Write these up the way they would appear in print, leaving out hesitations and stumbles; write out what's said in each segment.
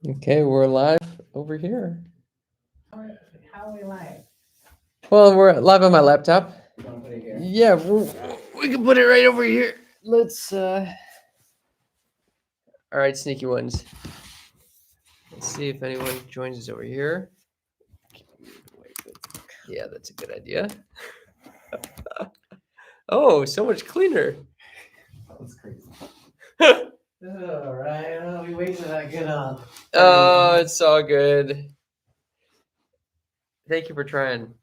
Okay, we're live over here. How are we live? Well, we're live on my laptop. You want to put it here? Yeah, we can put it right over here. Let's. All right, sneaky ones. Let's see if anyone joins us over here. Yeah, that's a good idea. Oh, so much cleaner. That's crazy. All right. Well, we wait till I get on. Oh, it's all good. Thank you for trying.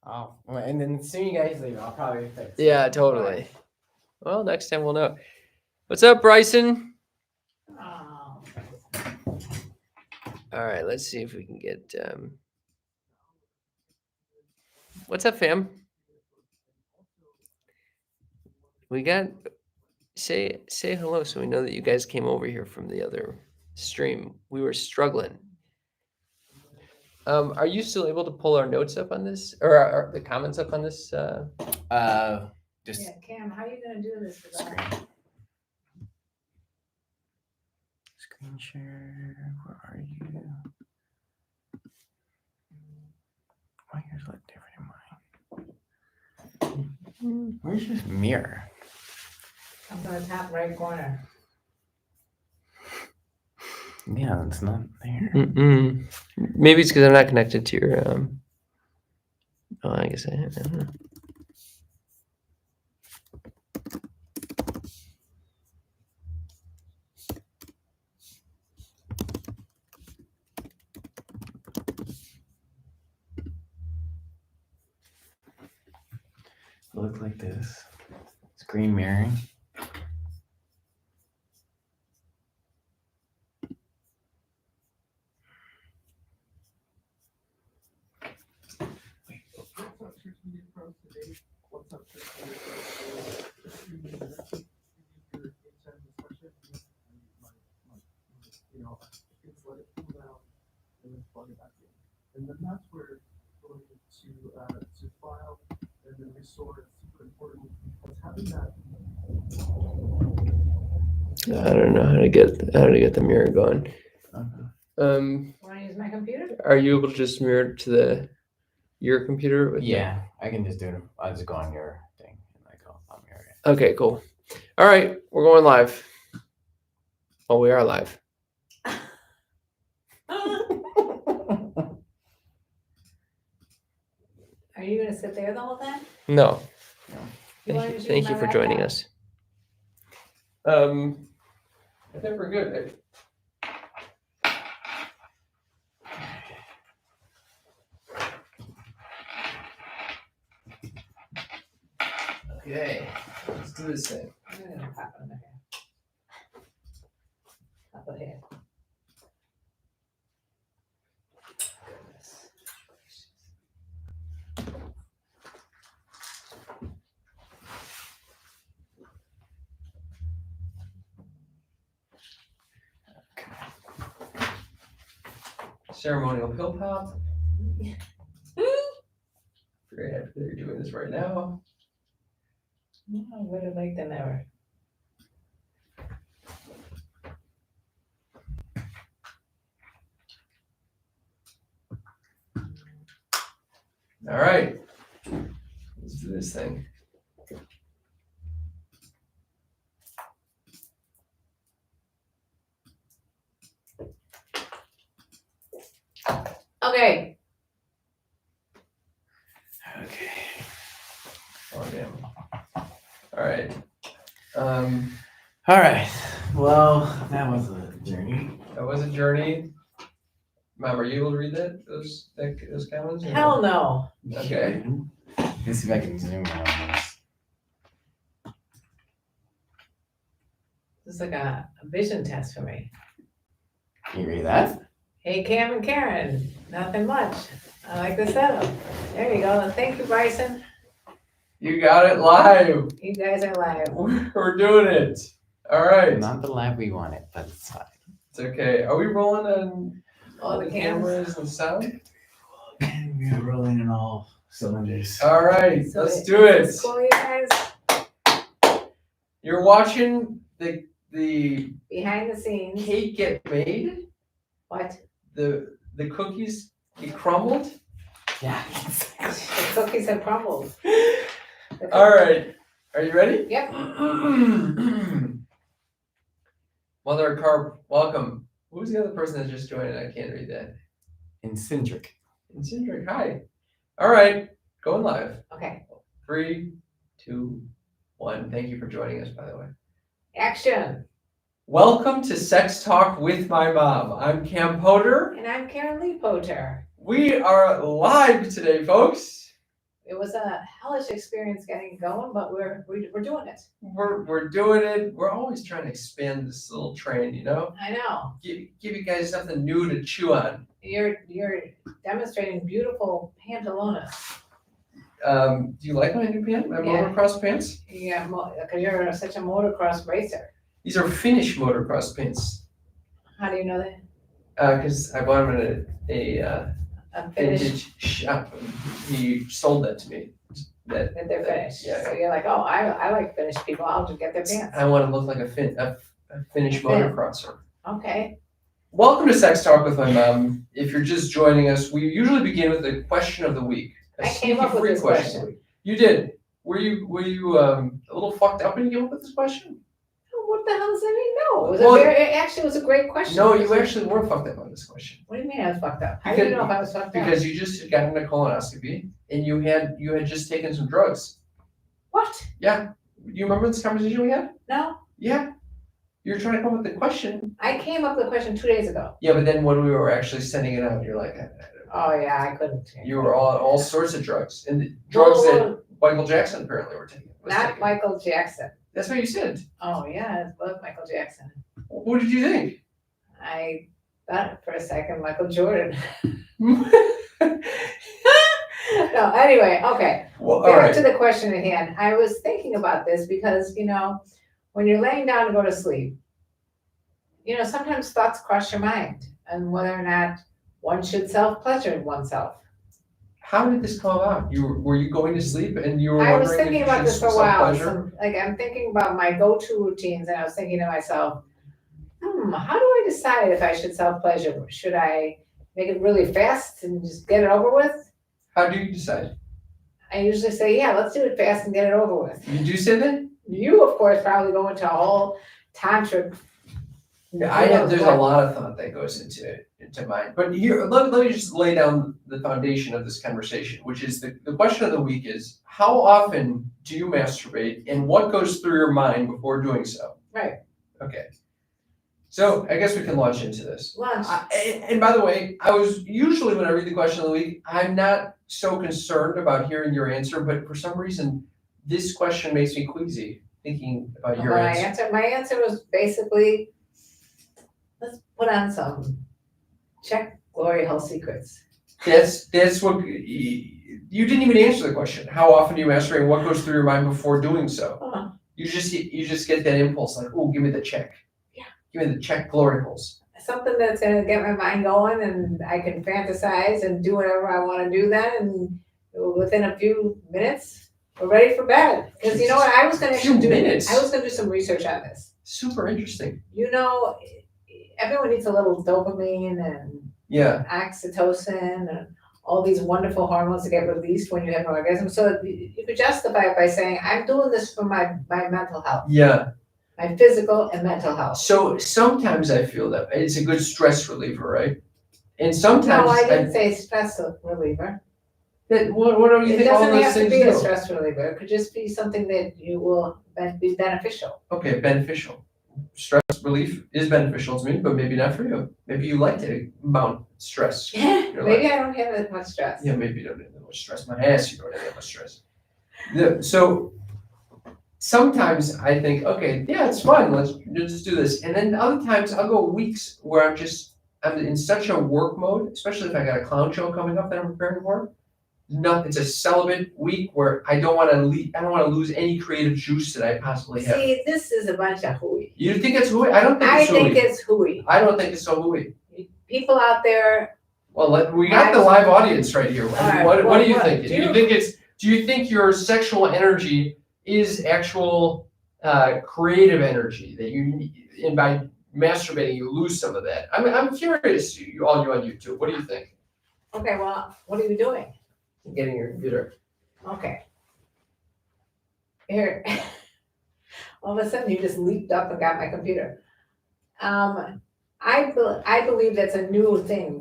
Oh, and then soon you guys leave. I'll probably fix it. Yeah, totally. Well, next time we'll know. What's up, Bryson? Oh. All right, let's see if we can get. What's up, fam? We got say hello so we know that you guys came over here from the other stream. We were struggling. Are you still able to pull our notes up on this or the comments up on this? Just Yeah, Cam, how are you gonna do this? screen share. Where are you? My ears look different in mine. Where's your mirror? I'm gonna top right corner. Yeah, it's not there. Mm-mm. Maybe it's because I'm not connected to your. Oh, I guess I don't know. It looks like this. Screen mirroring. And then that's where going to file and then restore is super important because having that. I don't know how to get the mirror going. Wanna use my computer? Are you able to just mirror to your computer? Yeah, I can just do it. I'll just go on your thing and I'll mirror it. Okay, cool. All right, we're going live. Oh, we are live. Are you gonna sit there the whole time? No. You wanna just Thank use you my for joining laptop? us. I think we're good. Okay, let's do this thing. I'm gonna pop it under here. Pop it here. Ceremonial pill pop. Very happy that you're doing this right now. Oh, better late than never. All right, let's do this thing. Okay, Okay. Oh damn. All right. All right. Well, that was a journey. That was a journey. Mom, are you able to read those comments? or no? hell no. Okay. Let's see if I can zoom in on this. This is like a vision test for me. Can you read that? Hey, Cam and Karen, nothing much. I like the setup. There you go. Thank you, Bryson. You got it live. You guys are live. We're doing it. All right. Not the lab we wanted, but it's fine. It's okay. Are we rolling on All the cameras. cameras and sound? And we are rolling in all cylinders. All right, So let's do it. is this cool, you guys? You're watching the Behind the scenes. cake get made What? The cookies get crumbled? Yeah. The cookies have crumbled. All right. Are you ready? Yep. Mother Carp, welcome. Who's the other person that just joined? I can't read that. In Cindric. And Cindric, hi. All right, going live. Okay. 3, 2, 1. Thank you for joining us, by the way. Action. Welcome to Sex Talk with My Mom. I'm Cam Poter. And I'm KarenLee Poter. We are live today, folks. It was a hellish experience getting going, but we're doing it. We're doing it. We're always trying to expand this little train, you know? I know. Give you guys something new to chew on. You're demonstrating beautiful pantalones. Do you like my new pants? My Yeah. motocross pants? Yeah, because you're such a motocross racer. These are Finnish motocross pants. How do you know that? Because I bought them at a A Finnish, vintage shop. He sold that to me. That that they're Finnish. Yeah. So you're like, oh, I like Finnish people. I'll just get their pants. I want to look like a Finnish Fin. motocrosser. Okay. Welcome to Sex Talk with My Mom. If you're just joining us, we usually begin with the question of the week. A I came up with sneaky this free question. You did. Were you a little fucked up when you came up with this question? Oh, what the hell does that mean? No, it was Well, it actually was a great question. No, you actually were fucked up on this question. What do you mean I was fucked up? How do you know if I was fucked up? Because you just had gotten a colonoscopy and you had just taken some drugs. What? Yeah. Do you remember this conversation we had? No, Yeah. You were trying to come up with the question. I came up with the question 2 days ago. Yeah, but then when we were actually sending it out, you're like, Oh yeah, I couldn't. you were on all sorts of drugs. And the drugs that Michael Jackson apparently were taking. was Not taking. Michael Jackson. That's what you said. Oh yeah, I love Michael Jackson. What did you think? I thought for a second Michael Jordan. No, anyway, okay. Well, all Back right. to the question at hand. I was thinking about this because, when you're laying down to go to sleep, sometimes thoughts cross your mind and whether or not one should self-pleasure oneself. How did this come about? Were you going to sleep and you were I wondering was thinking if you about should this for a while. self-pleasure? I'm thinking about my go-to routines, and I was thinking to myself, how do I decide if I should self-pleasure? Should I make it really fast and just get it over with? How do you decide? I usually say, yeah, let's do it fast and get it over with. You do say that? You, of course, probably go into a whole tantric. Yeah, there's a lot of thought that goes into mine. But here, let me just lay down the foundation of this conversation, which is the question of the week is, how often do you masturbate and what goes through your mind before doing so? Right. Okay. So I guess we can launch into this. Lunch. And by the way, I was usually when I read the question of the week, I'm not so concerned about hearing your answer, but for some reason, this question makes me queasy thinking about your answer. My answer was basically, let's put on some check Glory Hole secrets. That's what you didn't even answer the question. How often do you masturbate and what goes through your mind before doing so? Huh. You just get that impulse like, oh, give me the check. Yeah. Give me the check glory holes. Something that's gonna get my mind going, and I can fantasize and do whatever I want to do then, and within a few minutes, we're ready for bed. Because you know what, I was gonna Few minutes? I was gonna do some research on this. Super interesting. Everyone needs a little dopamine and Yeah. oxytocin and all these wonderful hormones that get released when you have an orgasm. So you could justify it by saying, I'm doing this for my mental health, Yeah. my physical and mental health. So sometimes I feel that it's a good stress reliever, right? And sometimes No, I didn't say stress reliever. what do you It think all doesn't those have to things be a do? stress reliever. It could just be something that you will be beneficial. Okay, beneficial. Stress relief is beneficial to me, but maybe not for you. Maybe you like to mount stress. You're Maybe I don't have that much stress. Yeah, maybe you don't have that much stress. My ass, you don't have that much stress. So sometimes I think, okay, yeah, it's fun. Let's just do this. And then other times I'll go weeks where I'm in such a work mode, especially if I got a clown show coming up that I'm preparing for. No, it's a celibate week where I don't want to lose any creative juice that I possibly have. See, this is a bunch of hooey. You think it's hooey? I don't think I it's hooey. think it's hooey. I don't think it's so hooey. People out there, Well, we got the live audience right here. right, What well, do you what? think? Do you think your sexual energy is actual creative energy that you need, and by masturbating, you lose some of that. I'm curious, all you on YouTube, what do you think? Okay, well, what are you doing? Getting your computer. Okay. Here, all of a sudden you just leaped up and got my computer. I believe that's a new thing,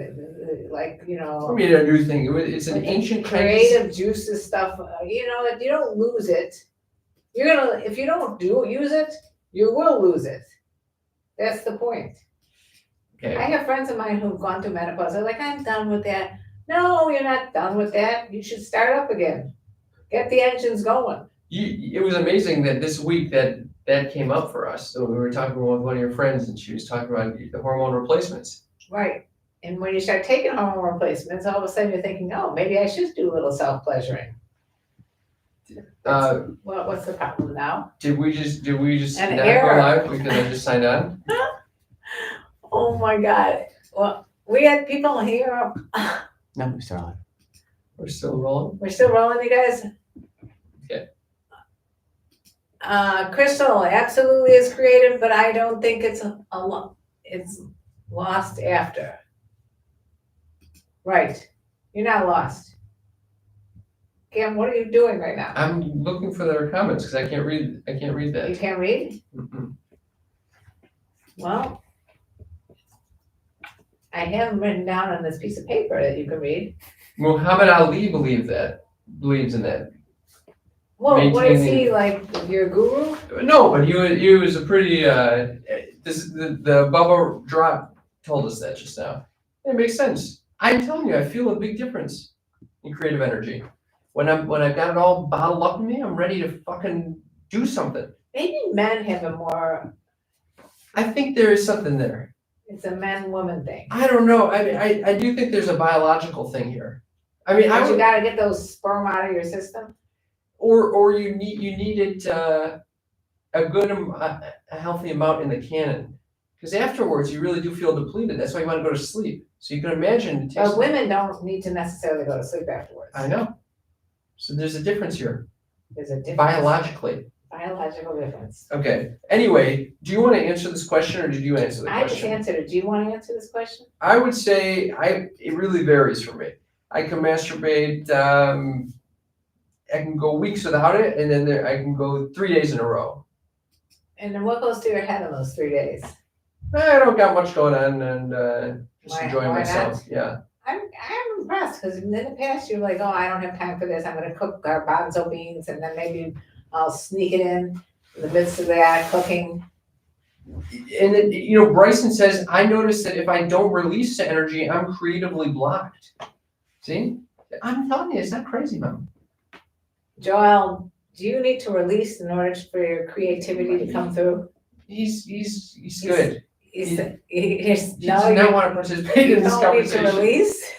like, you I know, mean, a new thing. It's an like ancient Chinese. creative juices stuff, you know, if you don't lose it, if you don't use it, you will lose it. That's the point. Okay. I have friends of mine who've gone through menopause. They're like, I'm done with that. No, you're not done with that. You should start up again. Get the engines going. It was amazing that this week that came up for us. So we were talking with one of your friends, and she was talking about the hormone replacements. Right. And when you start taking hormone replacements, all of a sudden you're thinking, oh, maybe I should do a little self-pleasuring. Well, what's the problem now? Did we just An not error. go live because I just signed on? Oh my God. Well, we had people here. No, Mr. On. We're still rolling. We're still rolling, you guys? Okay. Crystal absolutely is creative, but I don't think it's it's lost after. Right. You're not lost. Cam, what are you doing right now? I'm looking for their comments because I can't read You that. can't read? Mm-mm. Well, I have them written down on this piece of paper that you can read. Muhammad Ali believes in that. Well, what is he, Maintaining- like, your guru? No, but he was a pretty the Bubba drop told us that just now. It makes sense. I'm telling you, I feel a big difference in creative energy. When I've got it all bottled up in me, I'm ready to fucking do something. Maybe men have a more, I think there is something there. it's a man-woman thing. I don't know. I mean, I do think there's a biological thing here. I mean, But you gotta get those sperm out of your system. or you need it a good a healthy amount in the cannon, because afterwards you really do feel depleted. That's why you want to go to sleep. So you can imagine it takes. But women don't need to necessarily go to sleep afterwards. I know. So there's a difference here There's a difference. Biological difference. Okay. Anyway, do you want to answer this question, or did you answer the I just question? answered it. Do you wanna answer this question? I would say it really varies for me. I can masturbate. I can go weeks without it, and then I can go 3 days in a row. And then what goes through your head in those 3 days? I don't got much going on, and just Why- enjoying why myself. Yeah. I'm impressed, because in the past, you're like, oh, I don't have time for this, I'm gonna cook garbanzo beans, and then maybe I'll sneak it in the midst of that cooking. And then, Bryson says, I notice that if I don't release the energy, I'm creatively blocked. See? I'm telling you, it's not crazy, man. Joel, do you need to release in order for your creativity to come through? He's good. He He does no, not you want to participate in this don't need to conversation. release.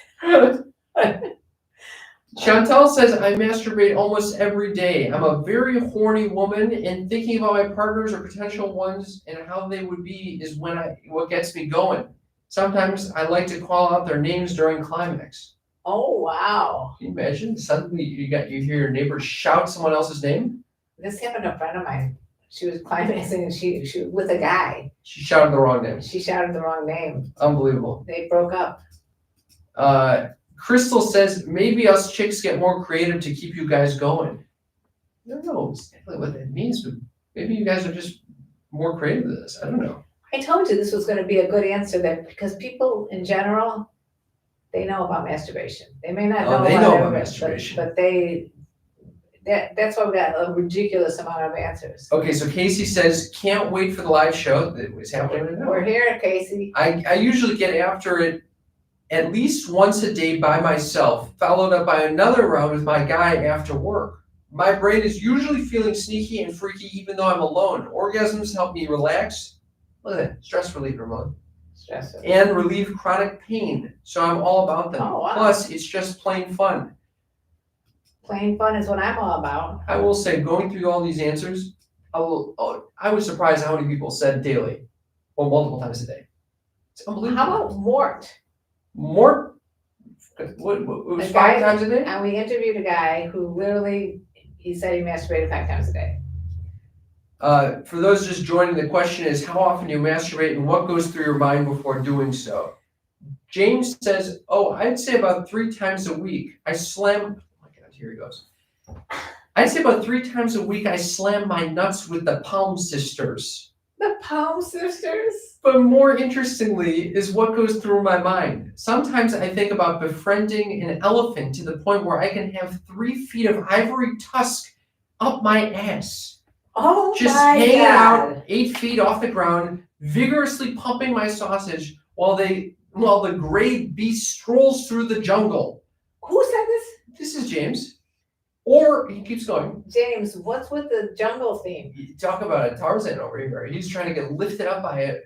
Chantel says, I masturbate almost every day. I'm a very horny woman, and thinking about my partners or potential ones and how they would be is what gets me going. Sometimes I like to call out their names during climax. Oh, wow. Can you imagine? Suddenly you hear your neighbor shout someone else's name? This happened to a friend of mine. She was climaxing and she was with a guy. She shouted the wrong name. She shouted the wrong name. Unbelievable. They broke up. Crystal says, maybe us chicks get more creative to keep you guys going. I don't know exactly what that means, but maybe you guys are just more creative than this. I don't know. I told you this was gonna be a good answer there, because people in general, they know about masturbation. They may not Oh, know they about know about everything, masturbation. but that's why we got a ridiculous amount of answers. Okay, so Casey says, can't wait for the live show that was happening right now. We're here, Casey. I usually get after it at least once a day by myself, followed up by another round with my guy after work. My brain is usually feeling sneaky and freaky even though I'm alone. Orgasms help me relax. Look at that, stress reliever mode. Stressful. And relieve chronic pain. So I'm all about them. Oh, wow. Plus, it's just plain fun. Plain fun is what I'm all about. I will say, going through all these answers, I was surprised how many people said daily or multiple times a day. It's unbelievable. How about Mort? More? What it was The 5 guy- times a day? And we interviewed a guy who literally, he said he masturbated 5 times a day. For those just joining, the question is, how often do you masturbate and what goes through your mind before doing so? James says, oh, I'd say about 3 times a week. Oh my God, here he goes. I'd say about 3 times a week I slam my nuts with the Palm Sisters. The Palm Sisters? But more interestingly is what goes through my mind. Sometimes I think about befriending an elephant to the point where I can have 3 feet of ivory tusk up my ass. Oh Just my hanging God. out 8 feet off the ground, vigorously pumping my sausage while the gray beast strolls through the jungle. Who said this? This is James. Or he keeps going. James, what's with the jungle theme? You talk about a Tarzan over here. He's trying to get lifted up by an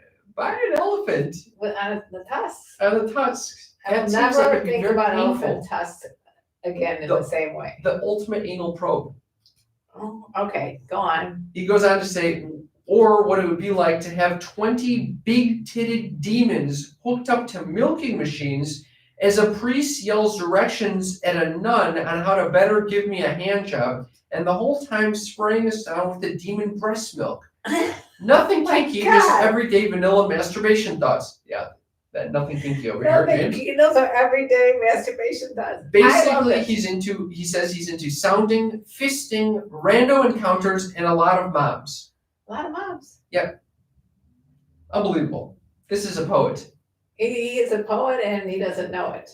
elephant On the tusks. out of the tusks. I will That seems like never it'd be think very about painful. elephant tusks again in the same way. The ultimate anal probe. Oh, okay, go on. He goes on to say, or what it would be like to have 20 big-titted demons hooked up to milking machines as a priest yells directions at a nun on how to better give me a hand job, and the whole time spraying us down with the demon breast milk. Nothing My kinky, God. just everyday vanilla masturbation thoughts. Yeah, that nothing kinky over here, James. Those are everyday masturbation thoughts. Basically, he says he's into sounding, fisting, rando encounters, and a lot of moms. A lot of moms. Unbelievable. This is a poet. He is a poet and he doesn't know it.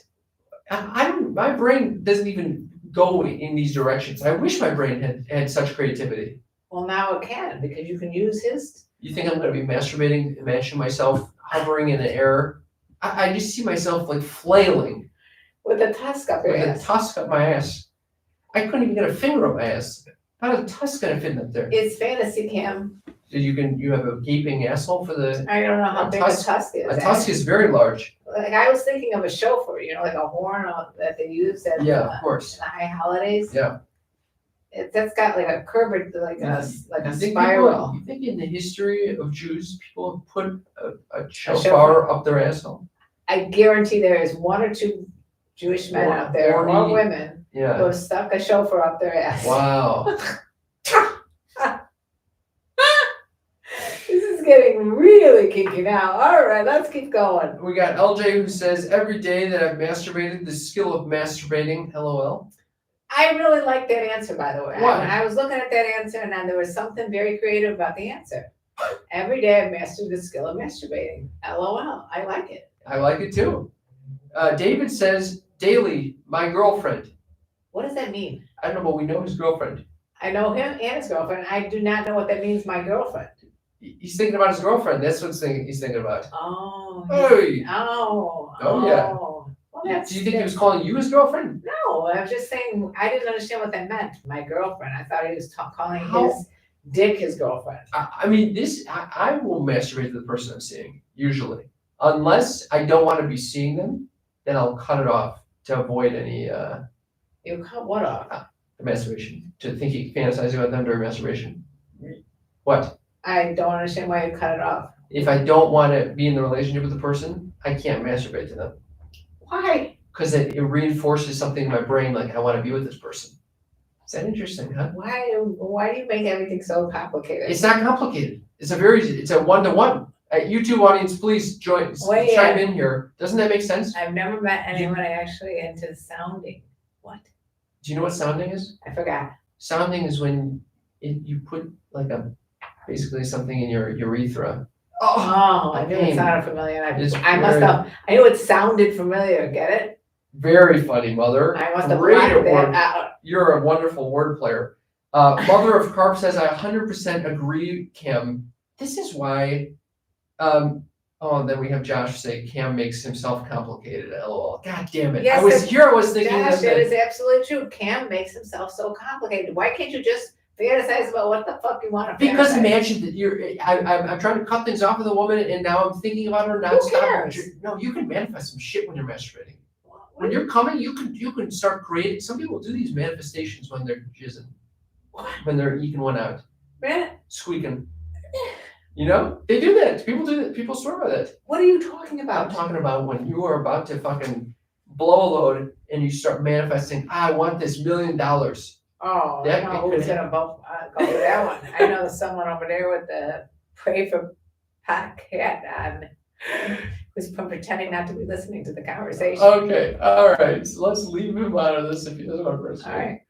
My brain doesn't even go in these directions. I wish my brain had such creativity. Well, now it can, because you can use his. You think I'm going to be masturbating, imagine myself hovering in the air? I just see myself like flailing With a tusk up your with a ass. tusk up my ass. I couldn't even get a finger up my ass. How is a tusk going to fit up there? It's fantasy cam. You have a gaping asshole for the... I don't know how A big tusk- a tusk is. A tusk is very large. Like I was thinking of a chauffeur, like a horn that they use at Yeah, the of course. high holidays. Yeah. That's got like a curved, like a You think spiral. you think in the history of Jews, people have put a shofar? shofar up their asshole? I guarantee there is 1 or 2 Jewish men Or out there, or horny- women, who Yeah. have stuck a chauffar up their ass. Wow. This is getting really kinky now. All right, let's keep going. We got LJ who says, every day that I've masturbated, the skill of masturbating, LOL. I really like that answer, by the way. Why? I was looking at that answer, and then there was something very creative about the answer. Every day I've mastered the skill of masturbating. LOL. I like it. I like it too. David says, daily, my girlfriend. What does that mean? I don't know, but we know his girlfriend. I know him and his girlfriend. I do not know what that means, my girlfriend. He's thinking about his girlfriend. That's what he's thinking about. Oh. Hey! Oh. Oh, yeah. Well, Do you think he was calling you his girlfriend? No, I was just saying, I didn't understand what that meant, my girlfriend. I thought he was calling How- his dick his girlfriend. I mean, I will masturbate to the person I'm seeing, usually. Unless I don't want to be seeing them, then I'll cut it off to avoid any You cut what off? masturbation. To thinking, fantasizing about them during masturbation. What? I don't understand why you cut it off. If I don't want to be in the relationship with the person, I can't masturbate to them. Why? Because it reinforces something in my brain, like I want to be with this person. Is that interesting, huh? Why do you make everything so complicated? It's not complicated. It's a 1-to-1. YouTube audience, please Weigh chime in. in here. Doesn't that make sense? I've never met anyone actually into sounding. What? Do you know what sounding is? I forgot. Sounding is when you put like basically something in your urethra. Oh, I knew pain. it sounded familiar. It's I must very- have. I knew it sounded familiar. Get it? Very funny, mother. I must have Great blocked at that word. out. You're a wonderful word player. Mother of Carp says, I 100% agree, Kim. This is why, then we have Josh say, Cam makes himself complicated, LOL. God damn it. Yes, I was thinking Josh, that. that is absolutely true. Cam makes himself so complicated. Why can't you just fantasize about what the fuck you want to Because fantasize? imagine that I'm trying to cut things off with a woman and now I'm thinking about her Who nonstop. cares? No, you can manifest some shit when you're masturbating. What? When you're coming, you can start creating. Some people do these manifestations when they're jizzing. When they're eking one out. Man, Squeaking. You know? They do that. People do that. People swear by that. what are you talking I'm about? talking about when you are about to fucking blow a load and you start manifesting, I want this $1 million. Oh, That I know could who's gonna go for that one. I know someone over there with the pray for podcast on, who's pretending not to be listening to the conversation. Okay, all right. So let's leave him out of this if he doesn't want to participate. All right.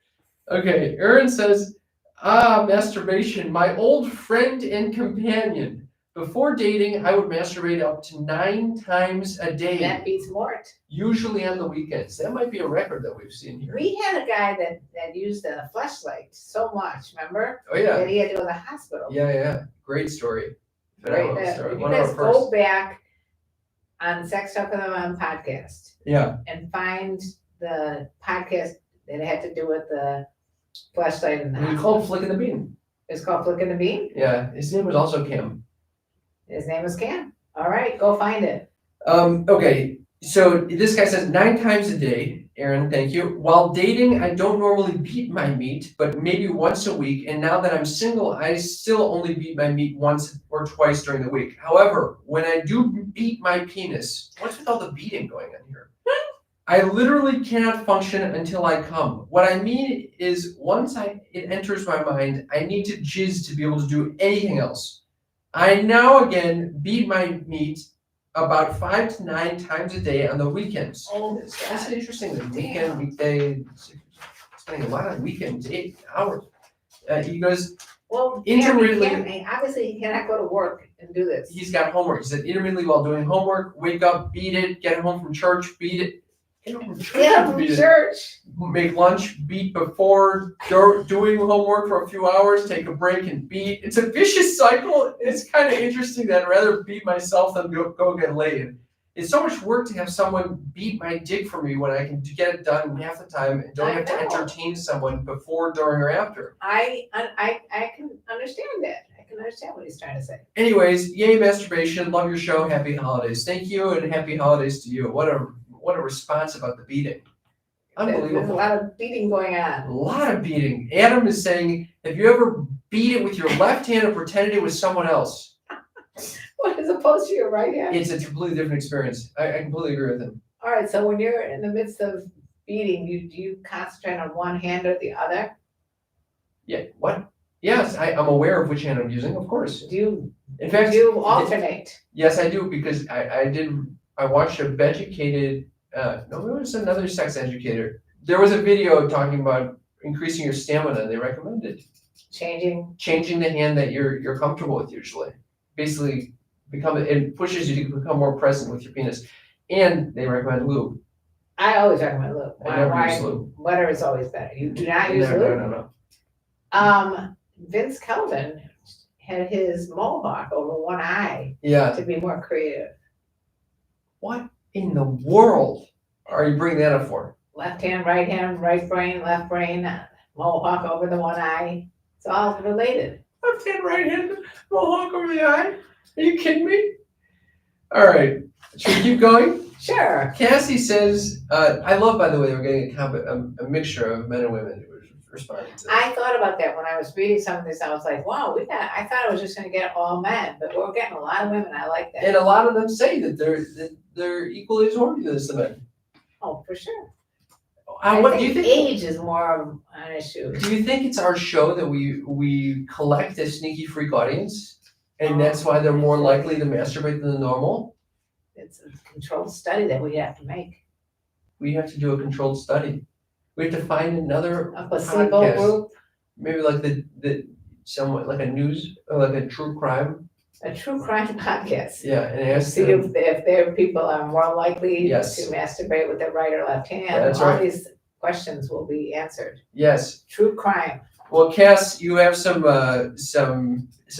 Okay, Aaron says, masturbation, my old friend and companion. Before dating, I would masturbate up to 9 times a day, That beats Mort. usually on the weekends. That might be a record that we've seen here. We had a guy that used a fleshlight so much, remember? Oh, yeah. That he had to go to the hospital. Yeah. Great story. Right, Phenomenal story. you One of guys our go first. back on Sex Talk with Them podcast Yeah. and find the podcast that had to do with the fleshlight in the We hospital. called Flicking the Bean. It's called Flicking the Bean. Yeah. His name was also Kim. His name is Cam. All right, go find it. Okay. So this guy says 9 times a day. Aaron, thank you. While dating, I don't normally beat my meat, but maybe once a week. And now that I'm single, I still only beat my meat once or twice during the week. However, when I do beat my penis, what's with all the beating going on here? I literally cannot function until I come. What I mean is once it enters my mind, I need to jizz to be able to do anything else. I now again beat my meat about 5 to 9 times a day on the weekends. Oh, That's interesting. The weekend, Damn. weekday, spending a lot of weekends, 8 hours. He goes, well, Intermittently- obviously he cannot go to work and do this. he's got homework. He said intermittently while doing homework, wake up, beat it, get home from church, beat it. Get home from church, Get up from beat it. church. Make lunch, beat before doing homework for a few hours, take a break and beat. It's a vicious cycle. It's kind of interesting that I'd rather beat myself than go get laid. It's so much work to have someone beat my dick for me when I can get it done half the time and don't I have to know. entertain someone before, during, or after. I can understand that. I can understand what he's trying to say. Anyways, yay masturbation. Love your show. Happy holidays. Thank you and happy holidays to you. What a response about the beating. There's a Unbelievable. lot of beating going A on. lot of beating. Adam is saying, have you ever beat it with your left hand and pretended it was someone else? What, as opposed to your right hand? It's a completely different experience. I completely agree with him. All right, so when you're in the midst of beating, do you concentrate on one hand or the other? Yeah, what? Yes, I'm aware of which hand I'm using, of course. Do you In fact, alternate? yes, I do, because I watched a Beducated, no, it was another sex educator. There was a video talking about increasing your stamina, they recommended changing the hand that you're comfortable with usually. Basically, it pushes you to become more present with your penis. And they recommend lube. I always recommend lube. I never use lube. Butter is always better. You do not use No, lube? no. Vince Kelvin had his mohawk over one eye Yeah. to be more creative. What in the world are you bringing that up for? Left hand, right brain, left brain, mohawk over the one eye. It's all related. Left hand, right hand, mohawk over the eye. Are you kidding me? All right. Should we keep going? Sure. Cassie says, I love, by the way, we're getting a mixture of men and women who are responding to this. I thought about that when I was reading some of this. I was like, wow, I thought I was just gonna get all men, but we're getting a lot of women. I like that. And a lot of them say that they're equally as horny as the men. Oh, for sure. What do you think? Age is more of an issue. Do you think it's our show that we collect a sneaky freak audience, and that's why they're more likely to masturbate than normal? It's a controlled study that we have to make. We have to do a controlled study. We have to find another A placebo podcast. group, Maybe like the somewhat like a news or like a true crime. a true crime podcast. Yeah, and ask See them. if their people are more likely Yes. to masturbate with their right or left hand. That's All right. these questions will be answered. Yes. True crime. Well, Cass, you have some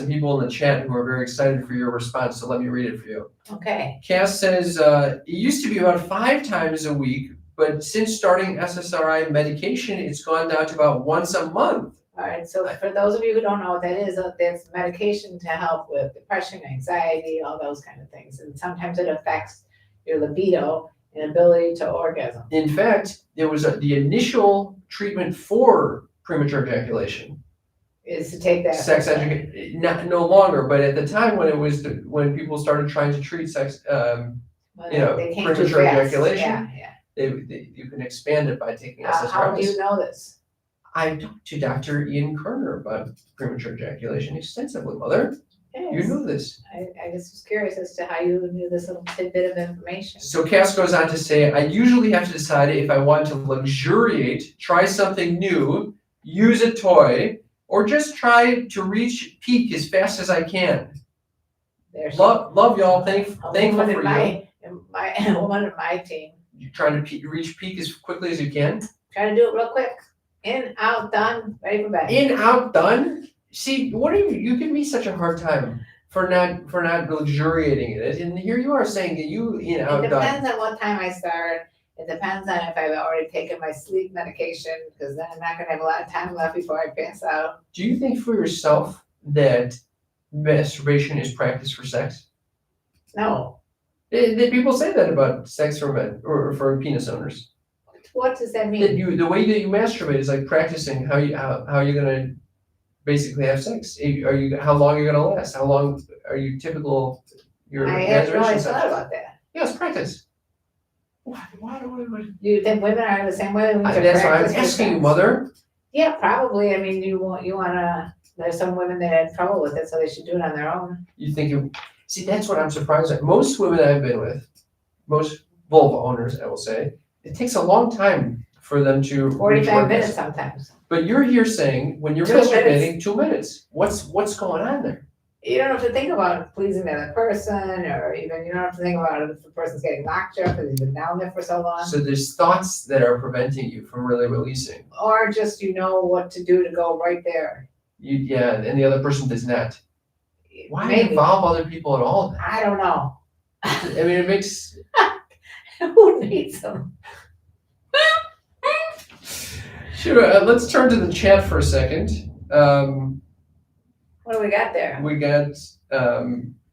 people in the chat who are very excited for your response, so let me read it for you. Okay. Cass says, it used to be about 5 times a week, but since starting SSRI medication, it's gone down to about once a month. All right. So for those of you who don't know what that is, that's medication to help with depression, anxiety, all those kind of things. And sometimes it affects your libido and ability to orgasm. In fact, there was the initial treatment for premature ejaculation. Is to take that. Sex education, no longer, but at the time when people started trying to treat sex, Well, you know, they came too premature fast. ejaculation. Yeah. you can expand it by taking How do SSRIs. you know this? I talked to Dr. Ian Kerner about premature ejaculation extensively, Mother. You Yes. knew this. I just was curious as to how you knew this little tidbit of information. So Cass goes on to say, I usually have to decide if I want to luxuriate, try something new, use a toy, or just try to reach peak as fast as I can. There's Love y'all. Thankful a for woman in you. a woman in my team. You're trying to reach peak as quickly as you can. Try to do it real quick. In, out, done, ready for bed. In, out, done. See, what are you give me such a hard time for not luxuriating in it. And here you are saying that you in, out, It done. depends on what time I start. It depends on if I've already taken my sleep medication, because then I'm not gonna have a lot of time left before I pass out. Do you think for yourself that masturbation is practice for sex? No. People say that about sex for men or for penis owners. What does that That mean? the way that you masturbate is like practicing how you're gonna basically have sex. How long you're gonna last? How long are you typical? Your I have no masturbation idea session? about that. Yeah, it's practice. What? You think women are the same way? We need to That's why I'm practice for asking you, sex? Mother. Yeah, probably. I mean, you wanna, there's some women that had trouble with it, so they should do it on their own. You think you see? That's what I'm surprised at. Most women I've been with, most vulva owners, I will say, it takes a long time for them to reach 45 orgasm. minutes sometimes. But you're here saying when you're 2 masturbating, 2 minutes. What's going on there? You don't have to think about pleasing the other person, or even you don't have to think about if the person's getting lockjaw because he's been down there for so long. So there's thoughts that are preventing you from really releasing. Or just you know what to do to go right there. And the other person does not. Why Maybe. involve other people at all? I don't know. I mean, it makes. Who needs them? Sure. Let's turn to the chat for a second. What do we got there? We got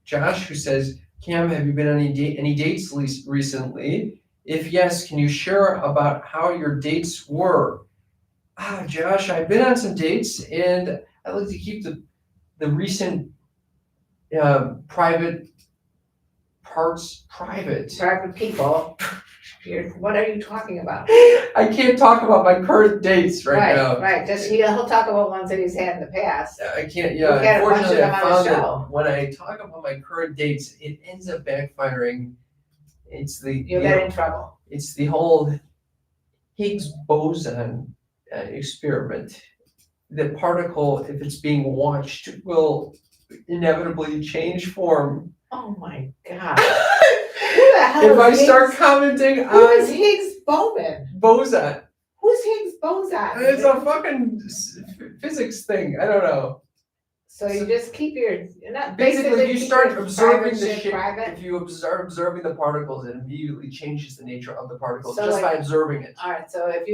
Josh who says, "Cam, have you been on any dates recently? If yes, can you share about how your dates were?" Josh, I've been on some dates, and I like to keep the recent private parts private. Private people. What are you talking about? I can't talk about my current dates right now. Right. Just he'll talk about ones that he's had in the past. I can't. We've had a bunch of Unfortunately, them I on the found show. that when I talk about my current dates, it ends up backfiring. It's You'll get in trouble. It's the whole Higgs boson experiment. The particle, if it's being watched, will inevitably change form. Oh my God. Who the hell If is I Higgs? start commenting Who is on Higgs boson? boson, Who's Higgs boson? it's a fucking physics thing. I don't know. So you just keep you're not Basically, you keep start your observing private the shit shit. private. If you start observing the particles, it immediately changes the nature of the particles So, just like- by observing it. All right, so if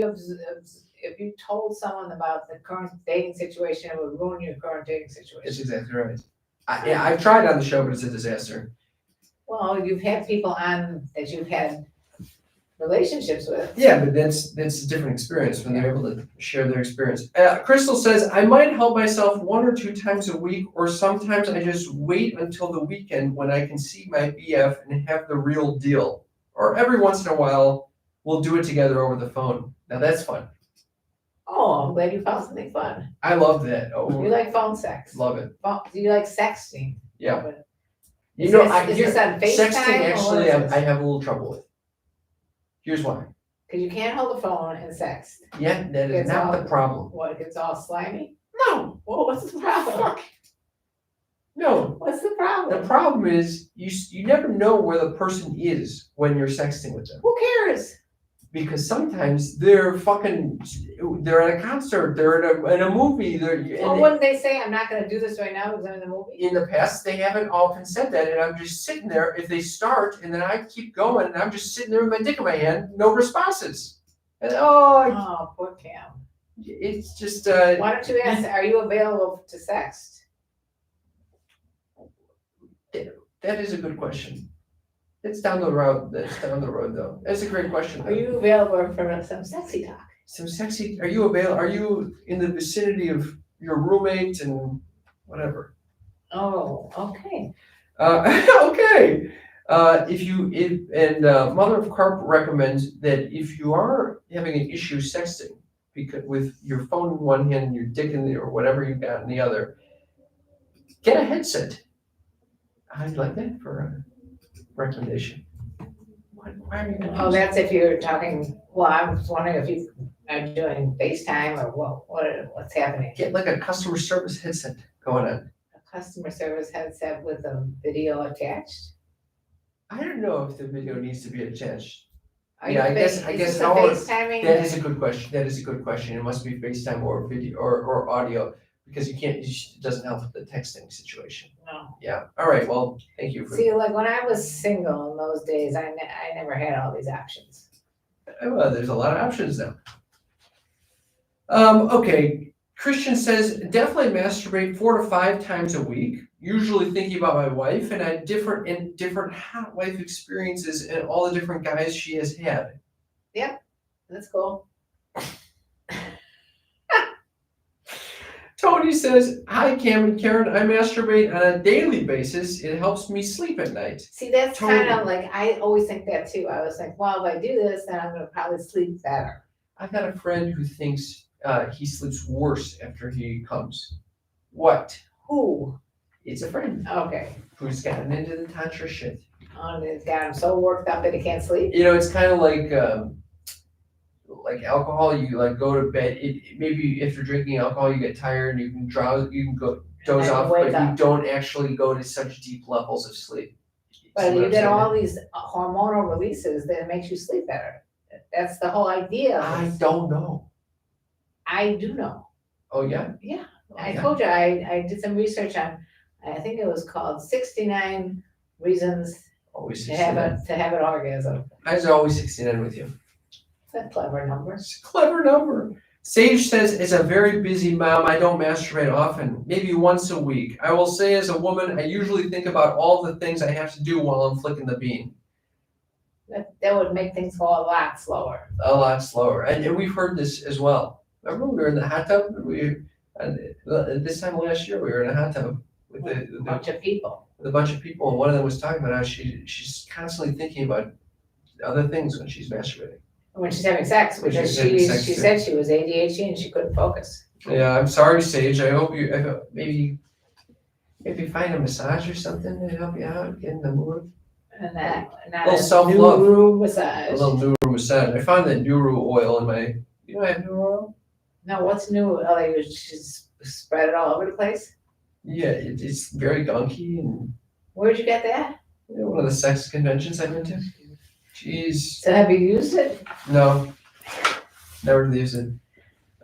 you told someone about the current dating situation, it would ruin your current dating That's situation. exactly right. I've tried on the show, but it's a disaster. Well, you've had people on that you've had relationships with. Yeah, but that's a different experience when they're able to share their experience. Crystal says, I might help myself 1 or 2 times a week, or sometimes I just wait until the weekend when I can see my BF and have the real deal. Or every once in a while, we'll do it together over the phone. Now that's fun. Oh, I'm glad you found something fun. I love that. You Oh, like phone sex? love it. Do you like sexting? Yeah. Is You know, this on FaceTime sexting or actually, what is this? I have a little trouble with. Here's why. Because you can't hold the phone and sext. Yeah, that is It's not all- the problem. What, it gets all slimy? No, Well, what's the problem? no. What's the The problem? problem is you never know where the person is when you're sexting with them. Who cares? Because sometimes they're at a concert, they're in a movie, Well, wouldn't they say, I'm not gonna do this right now because I'm in the movie? in the past, they haven't often said that, and I'm just sitting there, if they start, and then I keep going, and I'm just sitting there with my dick in my hand, no responses. And, Oh, poor Cam. it's just, Why don't you ask, are you available to sext? that is a good question. It's down the road, though. That's a great question. Are you available for some sexy talk? Some sexy, are you in the vicinity of your roommate and whatever? Oh, okay. Okay. Mother of Carp recommends that if you are having an issue sexting, because with your phone in one hand and your dick in the or whatever you got in the other, get a headset. How'd you like that for a recommendation? Why are you gonna Oh, that's if you're talking, well, I was wondering if you are doing FaceTime or what's happening? get like a customer service headset going on? A customer service headset with a video attached? I don't know if the video needs to be attached. Are Yeah, you I guess is this a how- FaceTiming? That is a good question. That is a good question. It must be FaceTime or video or audio because you can't. It doesn't help with the texting situation. No. Yeah. All right. Well, thank you for. See, like when I was single in those days, I never had all these options. Well, there's a lot of options now. Okay. Christian says definitely masturbate 4 to 5 times a week. Usually thinking about my wife and I different hot wife experiences and all the different guys she has had. That's cool. Tony says, hi Cam and Karen, I masturbate on a daily basis. It helps me sleep at night. See, that's Totally. kind of like, I always think that too. I was like, well, if I do this, then I'm gonna probably sleep better. I've got a friend who thinks he sleeps worse after he comes. What? Who? It's a friend Okay. who's gotten into the tantra shit. And it's got him so worked up that he can't sleep. You know, it's kind of like alcohol. You like go to bed. Maybe if you're drinking alcohol, you get tired and you can drowse. You can go doze then off, wake but you up. don't actually go to such deep levels of sleep. See But what you I'm get saying? all these hormonal releases that makes you sleep better. That's the whole idea. of I this. don't know. I do know. Oh yeah. Yeah. Oh, I yeah. told you, I did some research on, I think it was called 69 Reasons Always to have 69. an orgasm. I was always 69 with you. It's a clever number. It's a clever number. Sage says, as a very busy mom, I don't masturbate often, maybe once a week. I will say as a woman, I usually think about all the things I have to do while I'm flicking the bean. That would make things go a lot slower. A lot slower. And we've heard this as well. Remember we were in the hot tub? This time last year, we were in a hot tub with A bunch of people. with a bunch of people, and one of them was talking about how she's constantly thinking about other things when she's masturbating. When she's having sex, When because she's having she sex, too. said she was ADHD and she couldn't focus. Yeah, I'm sorry, Sage. I hope you maybe find a massage or something to help you out, get in the mood. And that, Little self-love. Nuru A massage. little Nuru massage. I found that Nuru oil in my. You know, I have Nuru oil. No, what's new? Oh, you just spread it all over the place? Yeah, it's very gunky and Where'd you get that? one of the sex conventions I've been to. Jeez, So have you used it? no, never used it.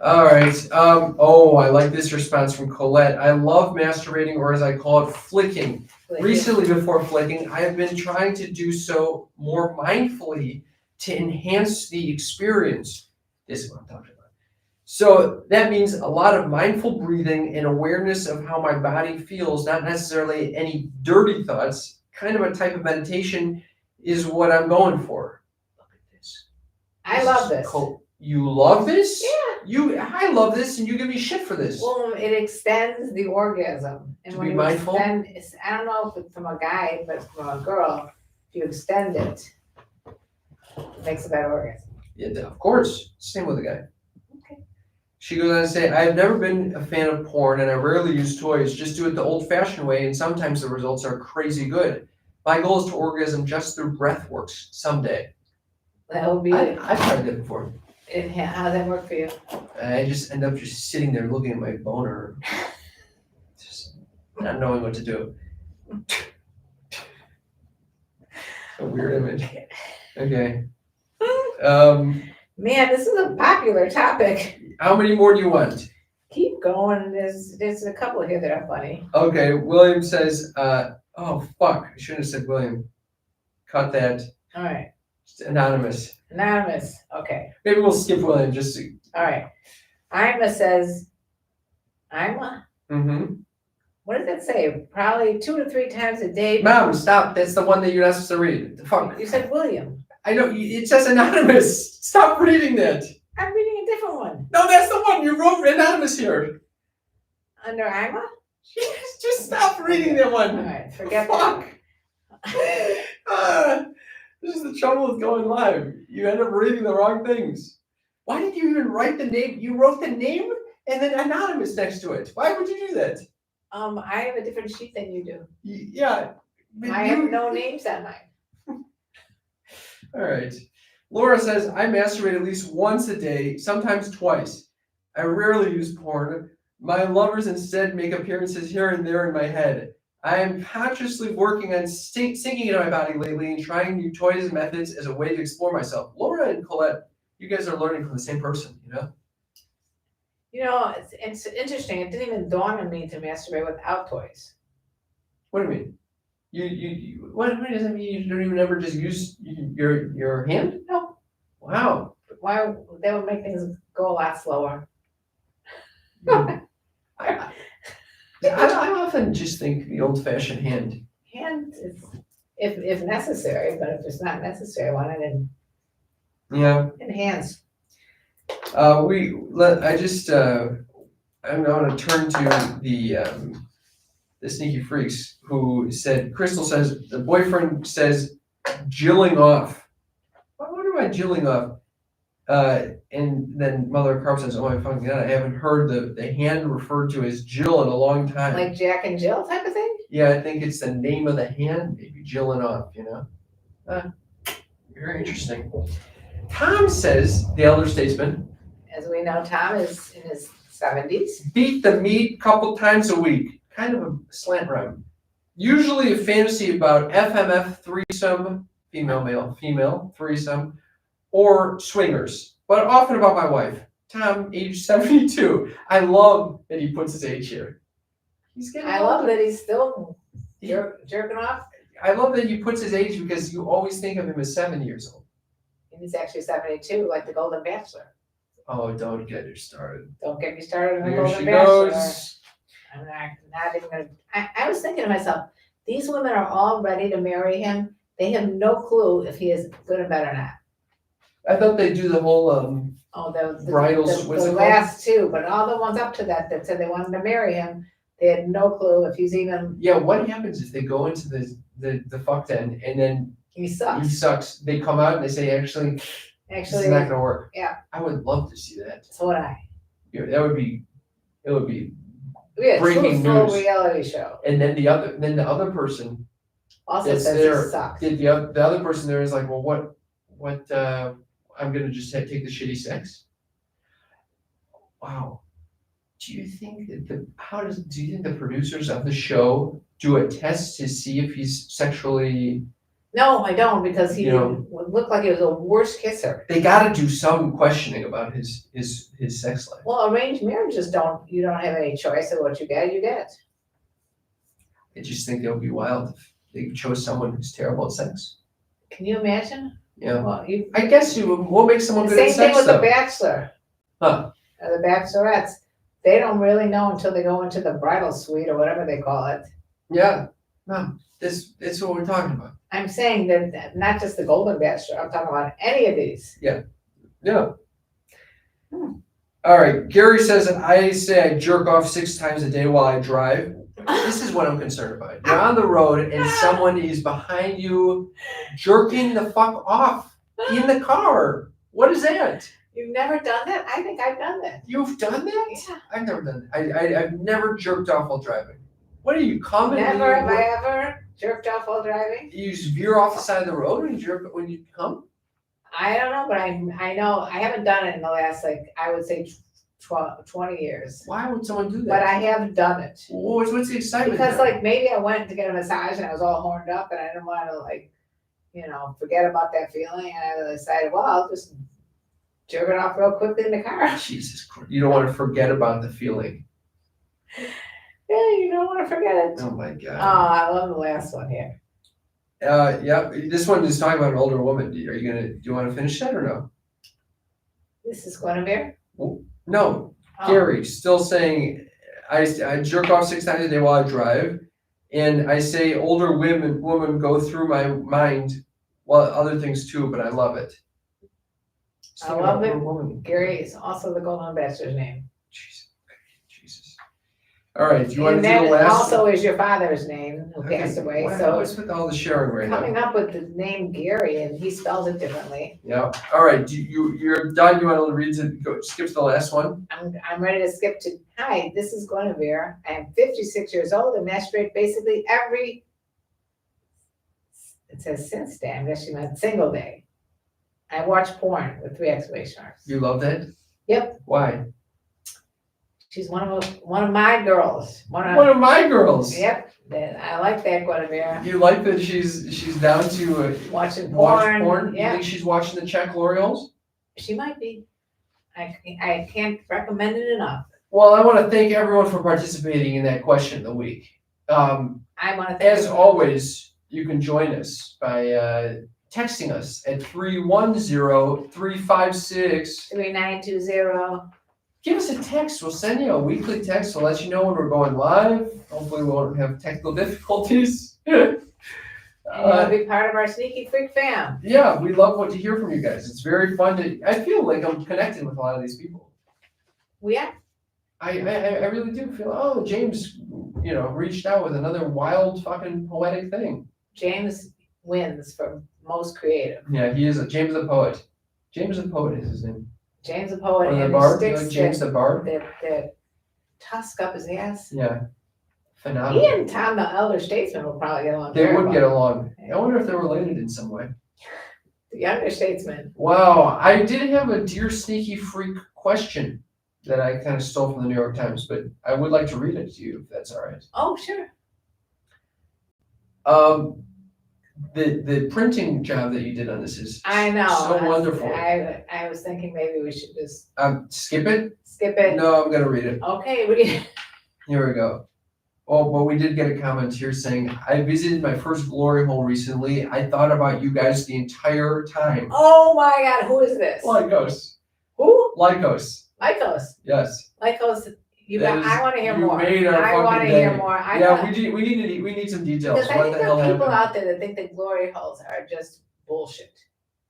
All right. Oh, I like this response from Colette. I love masturbating, or as I call it, flicking. Recently, before flicking, I have been trying to do so more mindfully to enhance the experience. This is what I'm talking about. So that means a lot of mindful breathing and awareness of how my body feels, not necessarily any dirty thoughts. Kind of a type of meditation is what I'm going for. Look at this. I love this. Cool. You love this? Yeah. I love this, and you give me shit for this. Well, it extends the orgasm. And To when be you mindful? extend, I don't know if it's from a guy, but from a girl, if you extend it, it makes a better orgasm. Yeah, of course. Same with a guy. Okay. She goes on to say, I have never been a fan of porn and I rarely use toys. Just do it the old-fashioned way, and sometimes the results are crazy good. My goal is to orgasm just through breath works someday. That would be I've it. tried that before. How does that work for you? I just end up just sitting there looking at my boner, just not knowing what to do. A weird image. Okay. Man, this is a popular topic. How many more do you want? Keep going. There's a couple here that are funny. Okay, William says, oh fuck, I shouldn't have said William. Cut that. All right. It's anonymous. Anonymous. Okay. Maybe we'll skip William just to. All right. Ima says, Ima? Mm-hmm. What does that say? Probably 2 to 3 times a day. Mom, stop. That's the one that you're not supposed to read. The fuck. You said William. I know, it says anonymous. Stop reading that. I'm reading a different one. No, that's the one. You wrote anonymous here. Under Ima? Just stop reading that All one. right. Forget that. Fuck. This is the trouble with going live. You end up reading the wrong things. Why did you even write the name? You wrote the name and then anonymous next to it. Why would you do that? I have a different sheet than you do. Yeah. but I have no names on mine. All right. Laura says, I masturbate at least once a day, sometimes twice. I rarely use porn. My lovers instead make appearances here and there in my head. I am consciously working on sinking into my body lately and trying new toys and methods as a way to explore myself. Laura and Colette, you guys are learning from the same person, you know? You know, it's interesting. It didn't even dawn on me to masturbate without toys. What do you mean? What does that mean? You don't even ever just use your hand? No. Wow. Why? That would make things go a lot slower. I often just think the old-fashioned hand. Hand is, if necessary, but if it's not necessary, I want it Yeah. in hands. I'm going to turn to the sneaky freaks who said, Crystal says, the boyfriend says, jilling off. I wonder why jilling off. And then Mother Carp says, oh my fucking God, I haven't heard the hand referred to as Jill in a long time. Like Jack and Jill type of thing? Yeah, I think it's the name of the hand, maybe jilling off, you know? Very interesting. Tom says, the elder statesman, As we know, Tom is in his 70s. beat the meat couple times a week. Kind of a slant rhyme. Usually a fantasy about FMF threesome, female, male, female, threesome, or swingers, but often about my wife. Tom, age 72. I love that he puts his age here. He's getting I love older. that he's still jerking off. I love that he puts his age because you always think of him as 7 years old. And he's actually 72, like the Golden Bachelor. Oh, don't get her started. Don't get me started on the Here Golden she Bachelor. goes. I'm not even gonna. I was thinking to myself, these women are all ready to marry him. They have no clue if he is good or bad or not. I thought they'd do the whole Oh, the bridals. What's the it called? last two, but all the ones up to that said they wanted to marry him, they had no clue if he's even. Yeah, what happens if they go into the fuck den and then He he sucks. sucks? They come out and they say, actually, this Actually, is not gonna work. yeah. I would love to see that. so would I. Yeah, it would be. We had a Breaking full news. reality show. And then the other person Also that's says there, he sucks. the other person there is like, well, what? I'm gonna just take the shitty sex. Wow. Do you think that do you think the producers of the show do a test to see if he's sexually? No, I don't, because he You know- would look like he was a worse kisser. They got to do some questioning about his sex life. Well, arranged marriages you don't have any choice of what you get, you get. I just think that would be wild if they chose someone who's terrible at sex. Can you imagine? Yeah. Well, I guess what makes someone the good at same thing sex with The though? Bachelor. Huh. Or the Bachelorettes. They don't really know until they go into the bridal suite or whatever they call it. Yeah. No. That's what we're talking about. I'm saying that not just the Golden Bachelor, I'm talking about any of these. Yeah. Hmm. All right. Gary says that I say I jerk off 6 times a day while I drive. This is what I'm concerned about. You're on the road and someone is behind you jerking the fuck off in the car. What is that? You've never done that? I think I've done that. You've done that? Yeah. I've never done that. I've never jerked off while driving. What are you coming? Never have I ever jerked off while driving. You veer off the side of the road and jerk when you come? I don't know, but I know I haven't done it in the last, like, I would say 20 years. Why would someone do that? But I have done it. What's the excitement? Because, there? like, maybe I went to get a massage and I was all horned up and I didn't want to, like, forget about that feeling. And I decided, well, I'll just jerk it off real quickly in the car. Jesus Christ. You don't want to forget about the feeling. Yeah, you don't want to forget it. Oh my Oh, God. I love the last one here. Yeah, this one is talking about an older woman. Do you want to finish that or no? This is Guinevere? No, Oh. Gary, still saying, I jerk off 6 times a day while I drive, and I say older women go through my mind, well, other things too, but I love it. Just I thinking love about it. older women. Gary is also the Golden Bachelor's name. Jesus. All right, do you want to And do the then last? also is your father's name, who Okay, passed away, what's so with all the sharing right coming now? up with the name Gary, and he spells it differently. Yeah, all right, you're done, you want to read to, skip to the last one? I'm ready to skip to, hi, this is Guinevere. I am 56 years old and masturbate basically every, it says since day, I guess she meant single day. I watch porn with 3 exclamation marks. You love that? Yep. Why? She's one of my girls. One of my girls. Yep, I like that Guinevere. You like that she's down to Watching watch porn. porn? You Yeah, think she's watching the Czech L'Oreals? she might be. I can't recommend it enough. Well, I want to thank everyone for participating in that question of the week. I want to thank As you. always, you can join us by texting us at 310-356. 3920. Give us a text. We'll send you a weekly text. We'll let you know when we're going live. Hopefully, we won't have technical difficulties. And you want to be part of our Sneaky Freak fam. Yeah, we love what to hear from you guys. It's very fun to. I feel like I'm connecting with a lot of these people. We are. I really do feel. Oh, James, reached out with another wild fucking poetic thing. James wins for most creative. Yeah, he is. James the poet. James the poet is his name. James the poet Or the and bard. sticks James the bard. the tusk up his ass. Yeah, He phenomenal. and Tom the elder statesman will probably get along. They very would well. get along. I wonder if they're related in some way. The younger statesman. Wow, I did have a Dear Sneaky Freak question that I kind of stole from the New York Times, but I would like to read it to you if that's all right. Oh, sure. The printing job that you did on this is I know. so wonderful. I was thinking maybe we should just Skip it? skip it. No, I'm gonna read it. Okay, we Here we go. Oh, but we did get a comment here saying, I visited my first glory hole recently. I thought about you guys the entire time. Oh my God, who is this? Lycos. Who? Lycos. Lycos. Yes. Lycos. That I want to hear you more. made our I want to fucking hear day. more. I Yeah, know. we need some details. Because I What think the there hell are people happened? out there that think that glory holes are just bullshit.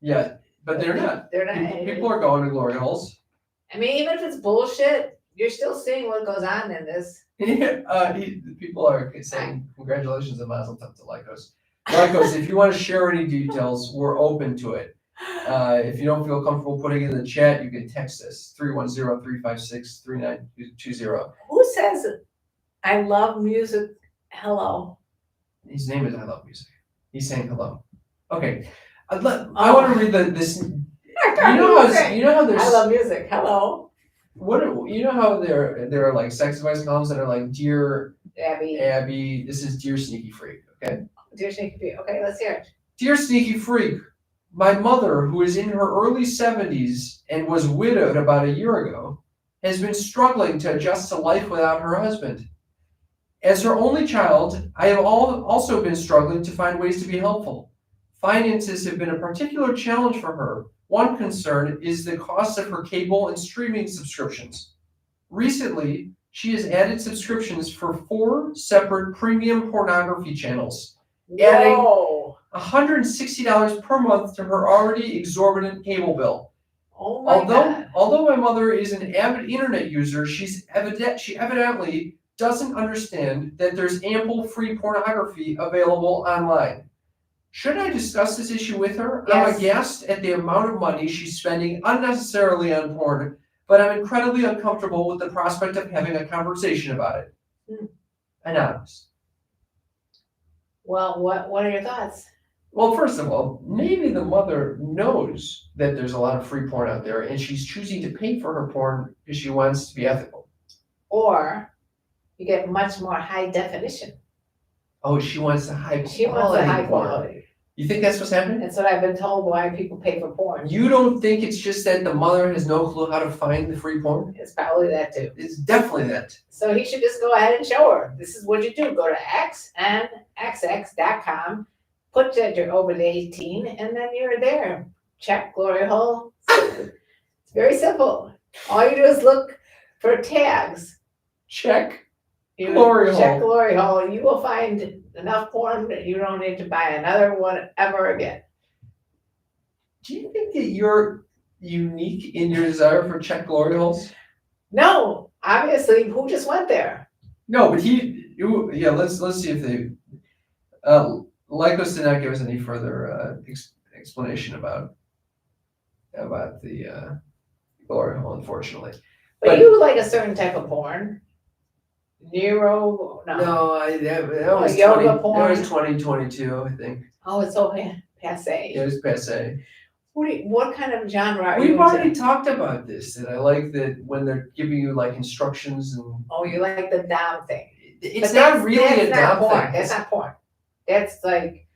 Yeah, but they're not. They're not. People are going to glory holes. I mean, even if it's bullshit, you're still seeing what goes on in this. People are saying congratulations and mazel tov to Lycos. Lycos, if you want to share any details, we're open to it. If you don't feel comfortable putting it in the chat, you can text us 310-356-3920. Who says I love music? Hello. His name is I Love Music. He's saying hello. Okay, I want to read this. You know how there's. I love music. Hello, You know how there are like sex advice columns that are like Dear Abby. Abby, this is Dear Sneaky Freak, okay? Dear Sneaky Freak. Okay, let's hear it. Dear Sneaky Freak, my mother, who is in her early 70s and was widowed about a year ago, has been struggling to adjust to life without her husband. As her only child, I have also been struggling to find ways to be helpful. Finances have been a particular challenge for her. One concern is the cost of her cable and streaming subscriptions. Recently, she has added subscriptions for 4 separate premium pornography channels, adding Whoa. $160 per month to her already exorbitant cable bill. Oh my God. Although my mother is an avid internet user, she evidently doesn't understand that there's ample free pornography available online. Should I discuss this issue with her? Yes. I'm aghast at the amount of money she's spending unnecessarily on porn, but I'm incredibly uncomfortable with the prospect of having a conversation about it. Anonymous. Well, what are your thoughts? Well, first of all, maybe the mother knows that there's a lot of free porn out there and she's choosing to pay for her porn because she wants to be ethical. Or you get much more high definition. Oh, she wants the high quality. She wants the high porn. quality. You think that's what's happening? That's what I've been told why people pay for porn. You don't think it's just that the mother has no clue how to find the free porn? It's probably that too. It's definitely that. So he should just go ahead and show her. This is what you do. Go to xnxx.com, put that you're over the 18, and then you're there. Check glory hole. It's very simple. All you do is look for tags. Check. You Glory check hole. glory hole. You will find enough porn that you don't need to buy another one ever again. Do you think that you're unique in your desire for check glory holes? No, obviously, who just went there? No, but yeah. Let's see if they. Lycos did not give us any further explanation about the glory hole, unfortunately. But you like a certain type of porn. Nero, no. No, that was yoga 20, porn. that was 2022, I think. Oh, it's so passe. It was passe. What kind of genre are We've you already into? talked about this, that I like that when they're giving you like instructions and Oh, you like the dom thing. it's But not really a that's not dumb porn. thing. That's not porn. That's like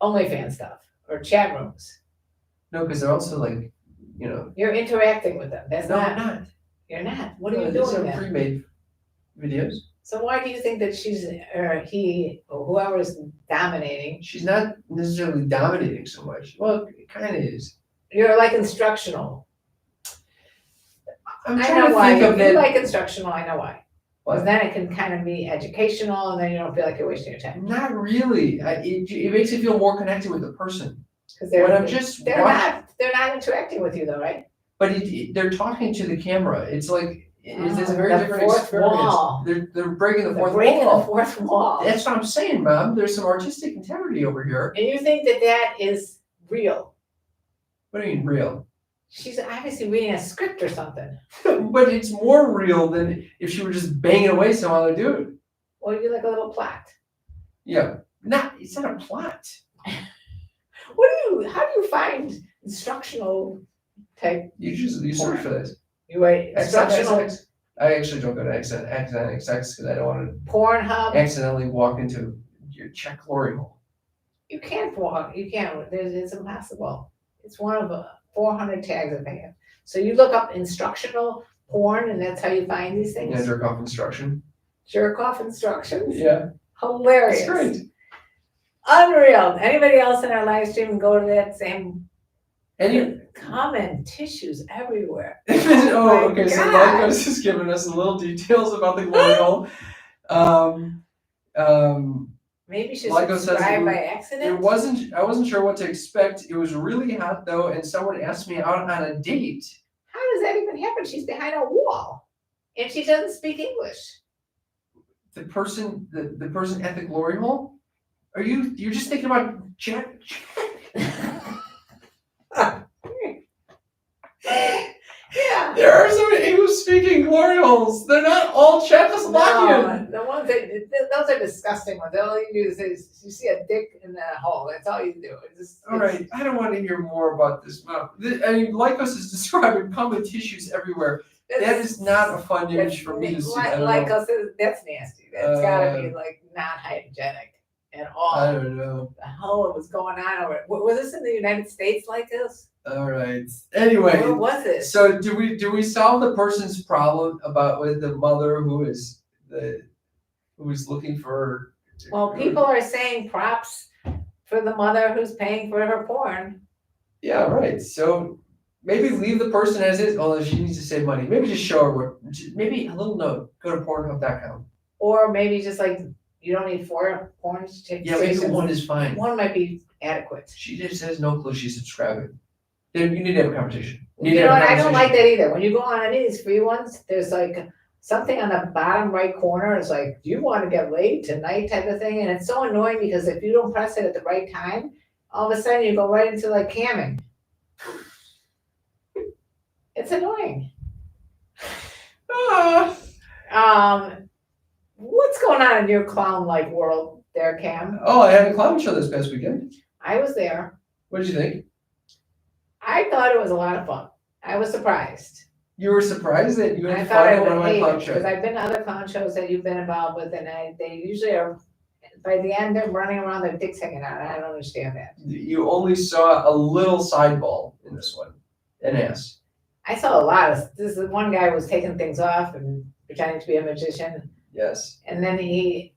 OnlyFans stuff or chat rooms. No, because they're also like, you know. You're interacting with them. That's No, not. I'm not. You're not. What are you These doing are then? pre-made videos. So why do you think that she's or he or whoever is dominating? She's not necessarily dominating so much. Well, it kind of is. You're like instructional. I'm I trying know to why. think of You it. like instructional. I know why. Because What? then it can kind of be educational, and then you don't feel like you're wasting your time. Not really. It makes you feel more connected with the person. Because When I'm just they're watching, not interacting with you though, right? but they're talking to the camera. It's like it's a very The different fourth experience. wall. They're breaking the They're fourth breaking wall. the fourth wall. That's what I'm saying, Mom. There's some artistic integrity over here. And you think that that is real? What do you mean real? She's obviously reading a script or something. But it's more real than if she were just banging away some other dude. Or you like a little plot. Yeah, it's not a plot. How do you find instructional type? You search for this. You write instructional XNXX. I actually don't go to XNXX because I don't want Pornhub. to accidentally walk into your check glory hole. You can't walk. You can't. It's impossible. It's one of 400 tags that they have. So you look up instructional porn, and that's how you find these things. Yeah, jerk off instruction. Jerk off instructions. Yeah, Hilarious. it's great. Unreal. Anybody else in our live stream go to that same Any common tissues everywhere? oh, okay. So God. Lycos is giving us little details about the glory hole. Maybe she's Lycos says subscribed by I accident. wasn't sure what to expect. It was really hot though, and someone asked me out on a date. How does that even happen? She's behind a wall, and she doesn't speak English. The person at the glory hole? You're just thinking about Jack? Yeah. There are some English-speaking glory holes. They're not all Czechoslovakian. No, the ones those are disgusting ones. All you do is you see a dick in that hole. That's all you do. All right, I don't want to hear more about this. I mean, Lycos is describing common tissues everywhere. That is not a fun image for me to see. I don't know. That's nasty. That's gotta be like not hygienic at all. I don't know. The hell was going on over? Was this in the United States like this? All right. Anyway, Where was it? so do we solve the person's problem about with the mother who is looking for? Well, people are saying props for the mother who's paying for her porn. Yeah, right. So maybe leave the person as is, although she needs to save money. Maybe just show her maybe a little note. Go to Pornhub.com. Or maybe just like you don't need 4 porns to take. Yeah, maybe one is fine. One might be adequate. She just has no clue she's subscribing. Then you need to have a conversation. You know what? I don't like that either. When you go on any of these free ones, there's like something on the bottom right corner. It's like, do you want to get laid tonight type of thing? And it's so annoying because if you don't press it at the right time, all of a sudden you go right into like camming. It's annoying. What's going on in your clown-like world there, Cam? Oh, I had a clown show this past weekend. I was there. What did you think? I thought it was a lot of fun. I was surprised. You were surprised that you I had thought fun I at one would of my hate clown it shows. because I've been to other clown shows that you've been involved with, and they usually are. By the end, they're running around, their dicks hanging out. I don't understand that. You only saw a little side ball in this one, an ass. I saw a lot of. This is one guy was taking things off and pretending to be a magician, Yes. and then he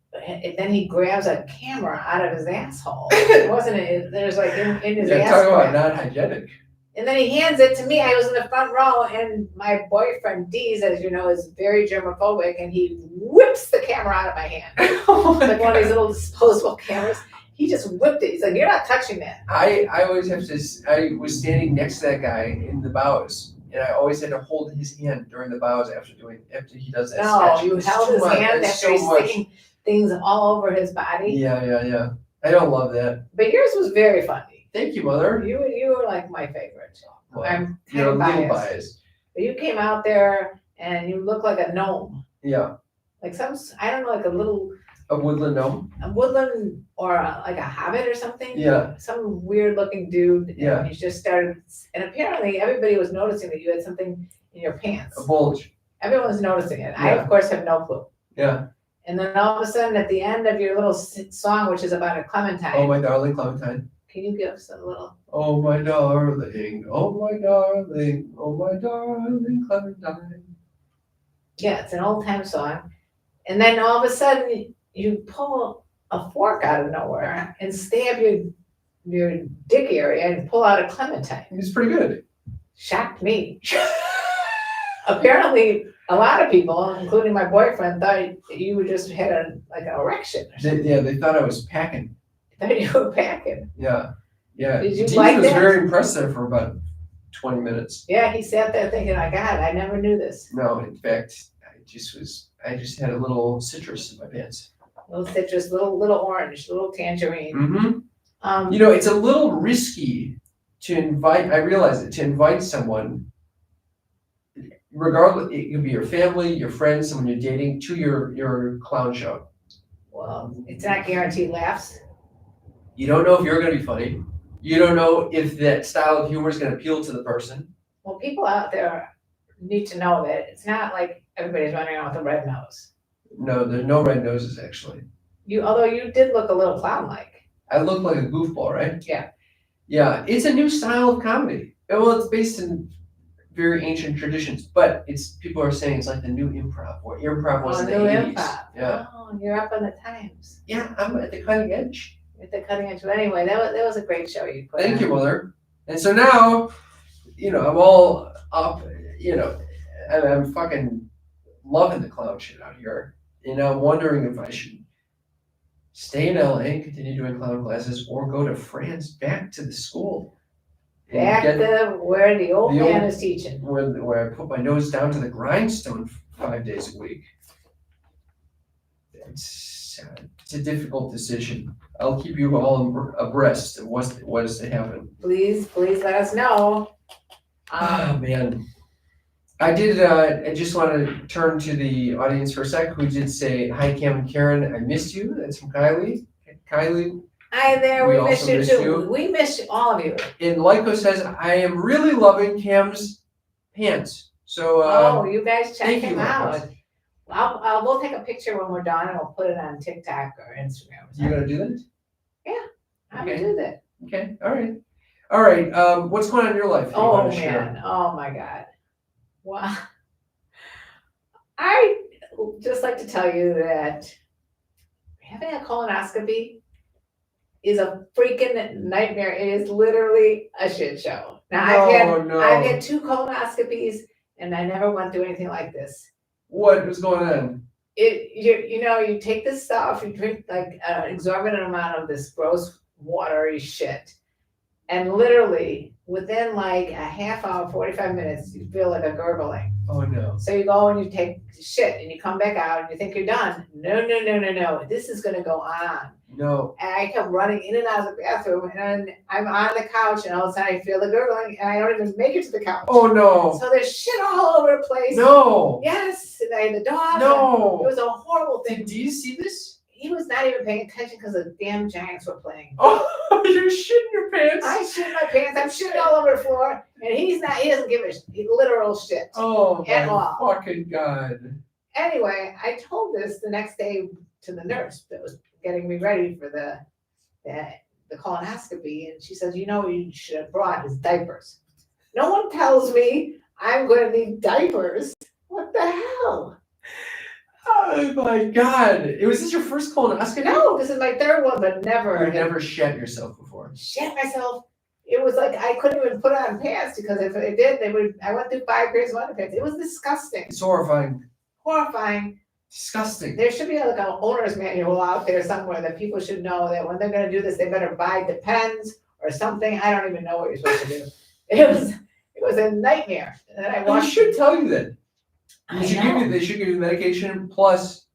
grabs a camera out of his asshole. It wasn't. There's like in his Yeah, ass. talk about crack. not hygienic. And then he hands it to me. I was in the front row, and my boyfriend Deez, as you know, is very germophobic, and he whips the camera out of my hand. Oh my Like one of these God. little disposable cameras. He just whipped it. He's like, "You're not touching that." I always have to. I was standing next to that guy in the bows, and I always had to hold his hand during the bows after he does that No, sketch. you It's held too his much. hand It's after so he's much. sticking things all over his body. Yeah. I don't love that. But yours was very funny. Thank you, Mother. You were like my favorite. Well, I'm you're kind a of little biased. biased. But you came out there and you look like a gnome. Yeah, Like I don't know, like a woodland gnome. a woodland or like a hobbit or something. Yeah, Some weird looking dude. Yeah. And you just started, and apparently everybody was noticing that you had something in your pants. a bulge. Everyone was noticing it. I, Yeah. of course, have no clue. Yeah. And then all of a sudden, at the end of your little song, which is about a clementine, Oh, my darling Clementine. can you give us a little? Oh, my darling. Oh, my darling. Oh, my darling Clementine. Yeah, it's an old time song. And then all of a sudden, you pull a fork out of nowhere and stab your dick area and pull out a clementine. It's pretty good. Shocked me. Apparently, a lot of people, including my boyfriend, thought you just had an erection or something. They thought I was packing. Thought you were packing. Yeah. Did you Dean like was that? very impressed there for about 20 minutes. Yeah, he sat there thinking, "My God, I never knew this." No, in fact, I just had a little citrus in my pants. Little citrus, little orange, little tangerine. Mm-hmm. It's a little risky to invite someone, regardless, it could be your family, your friends, someone you're dating, to your clown show. Well, it's not guaranteed laughs. You don't know if you're going to be funny. You don't know if that style of humor is going to appeal to the person. Well, people out there need to know that it's not like everybody's running around with a red nose. No, there's no red noses, actually. Although you did look a little clown-like. I look like a goofball, right? Yeah. Yeah, it's a new style of comedy. Well, it's based in very ancient traditions, but people are saying it's like the new improv, where improv was in the new 80s. improv. Yeah. Oh, you're up on the times. Yeah, I'm at the cutting edge. At the cutting edge. But anyway, that was a great show you put Thank on. you, Mother. And so now, I'm all up, and I'm fucking loving the clown shit out here. I'm wondering if I should stay in LA and continue doing clown classes or go to France, back to the school. and Back get to where the old the man old- is teaching. where I put my nose down to the grindstone 5 days a week. It's a difficult decision. I'll keep you all abreast of what is to happen. Please let us know. Oh, man. I just want to turn to the audience for a sec, who did say, "Hi, Cam and Karen, I missed you." That's from Kylie. Kylie, Hi there, We we missed also you missed too. you. We missed all of you. and Lyco says, "I am really loving Cam's pants." So, Oh, you guys check thank him you, out. Lycos. We'll take a picture when we're done and we'll put it on TikTok or Instagram. You gonna do that? I would okay. do that. Okay, all right. What's going on in your life? that you Oh wanna share? man, oh my God. Well, I just like to tell you that having a colonoscopy is a freaking nightmare. It is literally a shit show. Now I've had 2 colonoscopies and I never went through anything like this. What was going on? You take this stuff, you drink like an exorbitant amount of this gross watery shit, and literally within like a half hour, 45 minutes, you feel like a gurgling. Oh no. So you go and you take shit and you come back out and you think you're done. No. This is gonna go on. No. And I kept running in and out of the bathroom and I'm on the couch and all of a sudden I feel the gurgling and I don't even make it to the couch. Oh no. So there's shit all over the place. No. Yes, and I had the dog. It No. was a horrible thing. Did you see this? He was not even paying attention because the damn Giants were playing. Oh, you're shitting your pants. I shit my pants. I'm shitting all over the floor, and he doesn't give a literal shit. Oh At my all. fucking God. Anyway, I told this the next day to the nurse that was getting me ready for the colonoscopy, and she says, you should have brought his diapers. No one tells me I'm going to need diapers. What the hell? Oh my God. Was this your first colonoscopy? No, this is my 3rd one, but never. You've never shat yourself before. Shit myself. It was like I couldn't even put on pants because if I did, I went through 5 pairs of underpants. It was disgusting. It's horrifying. Horrifying. Disgusting. There should be like an owner's manual out there somewhere that people should know that when they're gonna do this, they better buy Depends or something. I don't even know what you're supposed to do. It It was a nightmare. And then I They watched. should tell you that. I know. They should give you medication plus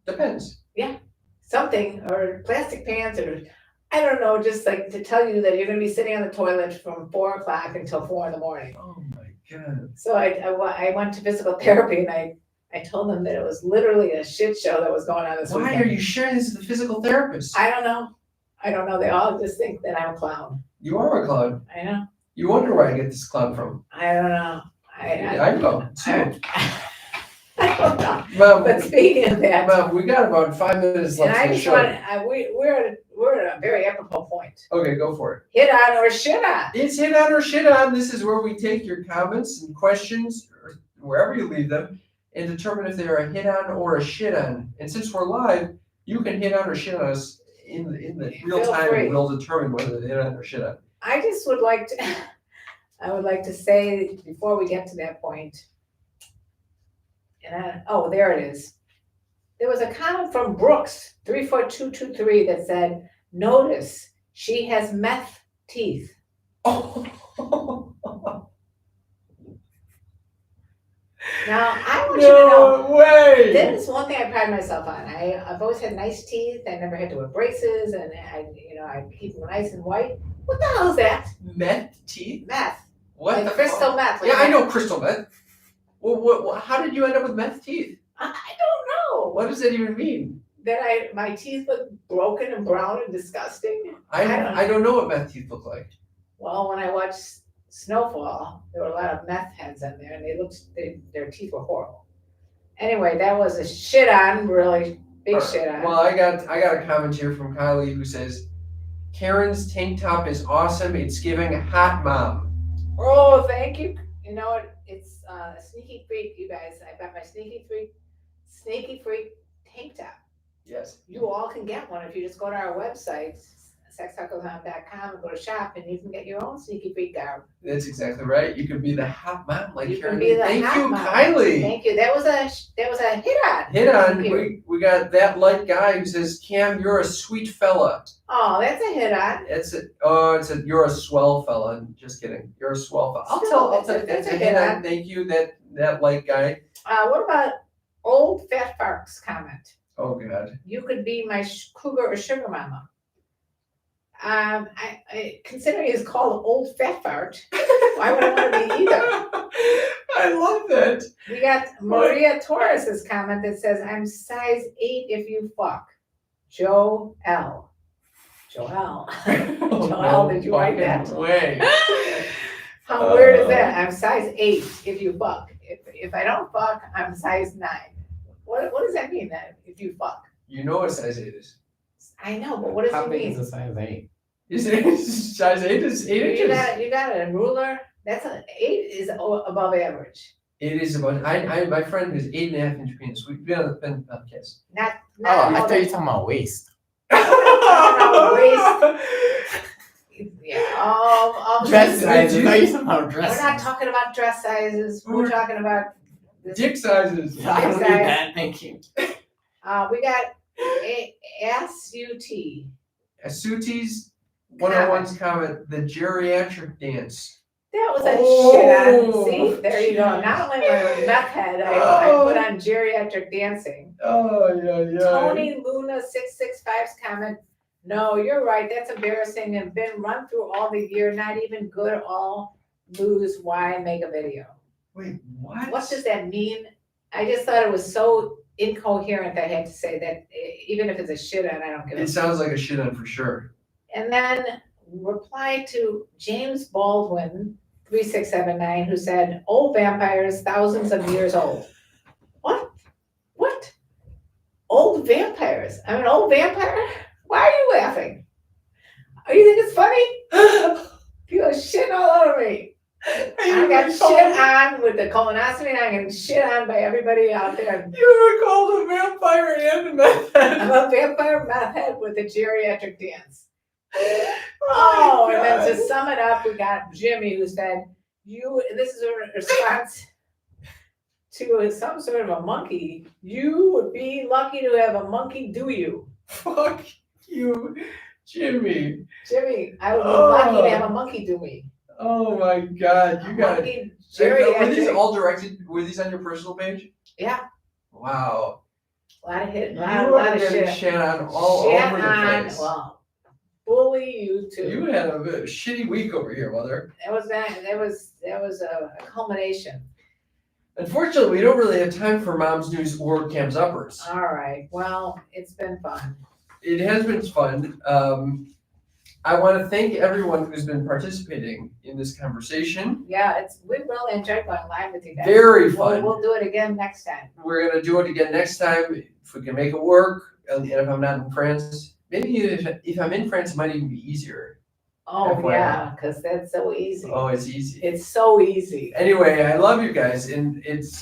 depends. Something, or plastic pants, or I don't know, just like to tell you that you're going to be sitting on the toilet from 4 o'clock until 4 in the morning. Oh my God. So I went to physical therapy, and I told them that it was literally a shit show that was going on this Why weekend. are you sharing this with the physical therapist? I don't know. They all just think that I'm a clown. You are a clown. I know. You wonder where I get this clown from. I don't know. I know. I don't know. Mom, But speaking of that, Mom, we got about 5 minutes and left I in the just show. want we're at a very apropos point. Okay, go for it. Hit on or shit on. It's hit on or shit on. This is where we take your comments and questions, or wherever you leave them, and determine if they are a hit on or a shit on. And since we're live, you can hit on or shit on us in the real Feel time, free. and we'll determine whether they hit on or shit on. I just would like to, I would like to say before we get to that point, there it is. There was a comment from Brooks, 34223, that said, "Notice she has meth teeth." Oh. Now, I want you to know, No way. this is one thing I pride myself on. I've always had nice teeth. I never had to wear braces, and I keep them nice and white. What the hell is that? Meth teeth? Meth. What Like the crystal fuck? meth. Yeah, I know crystal meth. Well, how did you end up with meth teeth? I don't know. What does that even mean? That my teeth look broken and brown and disgusting. I don't know what meth teeth look like. Well, when I watched Snowfall, there were a lot of meth heads in there, and their teeth were horrible. Anyway, that was a shit on, really big shit on. Well, I got a comment here from Kylie who says, Karen's tank top is awesome. It's giving hot mom. Oh, thank you. You know what? It's Sneaky Freak, you guys. I got my Sneaky Freak tank top. Yes. You all can get one if you just go to our website, sextalkawithmom.com, and go to shop, and you can get your own Sneaky Freak garb. That's exactly right. You can be the hot mom like You Karen. can be the Thank hot you, mom. Kylie. Thank you. That was a hit on. Hit on. Thank you. We got that light guy who says, Cam, you're a sweet fella. Oh, that's a hit on. It's a you're a swell fella. Just kidding. You're a swell fella. I'll tell that's a hit on. Thank you, that light guy. What about Old Fat Fark's comment? Oh God. You could be my cougar or sugar mama. Considering it's called Old Fat Fart, why would I want to be either? I love that. We got Maria Torres's comment that says, "I'm size 8 if you fuck." Joel. Joel, did you write that? Way. How weird is that? I'm size 8 if you fuck. If I don't fuck, I'm size 9. What does that mean then? If you fuck? You know what size 8 is. I know, but what does How it big mean? is a size 8? Is it size 8 is 8 inches? You got a ruler. That's 8 is above average. It is about my friend is 8.5 inch penis. We've been on the podcast. Not Oh, I all thought you were that- talking about waist. Yeah, all Dress the- sizes. I thought you were talking about dress We're not talking about dress sizes. We're talking about this. Dick sizes. I don't need size. that, thank you. We got SUT. Suti's 101's comment, the geriatric dance. That was a Oh, shit on. See, there you go. Not only am I a meth head, I put on geriatric dancing. Oh yeah. Tony Luna 665's comment. No, you're right. That's embarrassing and been run through all the year. Not even good. All lose. Why make a video? Wait, what? What does that mean? I just thought it was so incoherent. I had to say that even if it's a shit on, I don't give a It sounds like a shit on for sure. And then reply to James Baldwin 3679, who said, "Old vampires, thousands of years old." What? Old vampires? I'm an old vampire? Why are you laughing? Oh, you think it's funny? People are shitting all over me. I got shit on with the colonoscopy, and I got shit on by everybody out there. You were called a vampire and a meth head. I'm a vampire meth head with a geriatric dance. Oh, And my then to God. sum it up, we got Jimmy who said, this is a response to some sort of a monkey. You would be lucky to have a monkey do you. Fuck you, Jimmy. Jimmy, I would be lucky to have a monkey do me. Oh my God, you got it. Monkey Jerry. Were these all directed? Were these on your personal page? Yeah, Wow. a lot of hit, a You lot are of getting shit. shat on all Shit over the on, place. well, bully you too. You had a shitty week over here, mother. There was a culmination. Unfortunately, we don't really have time for Mom's News or Cam's Uppers. All right, well, it's been fun. It has been fun. I want to thank everyone who's been participating in this conversation. Yeah, we really enjoyed going live with you guys. Very fun. We'll do it again next time. We're gonna do it again next time if we can make it work. And if I'm not in France, maybe if I'm in France, it might even be easier. Oh, FYI. yeah, because that's so easy. Oh, it's easy. It's so easy. Anyway, I love you guys, and it's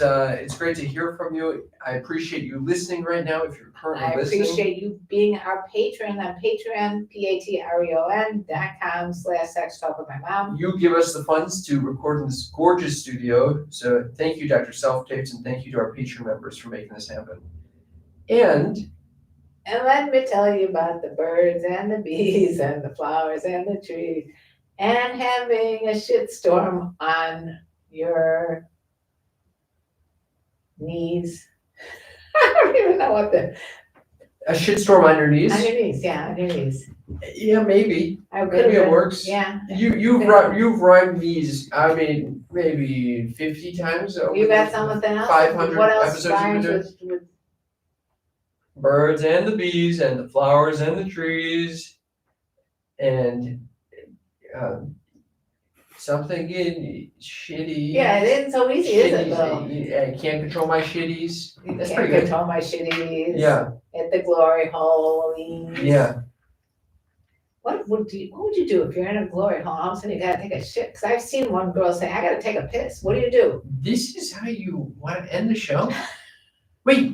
great to hear from you. I appreciate you listening right now. If you're currently I listening, appreciate you being our patron on Patreon, patreon.com/sextalk with my mom. you give us the funds to record in this gorgeous studio. So thank you, Dr. Self Tapes, and thank you to our Patreon members for making this happen. And let me tell you about the birds and the bees and the flowers and the trees and having a shitstorm on your knees. I don't even know what a shitstorm on your knees. on your knees, yeah, on your knees. Yeah, maybe. I could've Maybe it been- works. Yeah. You've rhymed these. I mean, maybe 50 times. Over You got the something else? 500 What else episodes you've rhymes been with birds and the bees and the flowers and the trees and something in shitty. Yeah, it isn't so easy, is it, though? I can't control my shitties. You That's can't pretty good. control my shitties. Yeah, At the glory hole. yeah. What would you do if you're in a glory hole? All of a sudden you gotta take a shit. Cause I've seen one girl say, "I gotta take a piss." What do? This is how you want to end the show? Wait,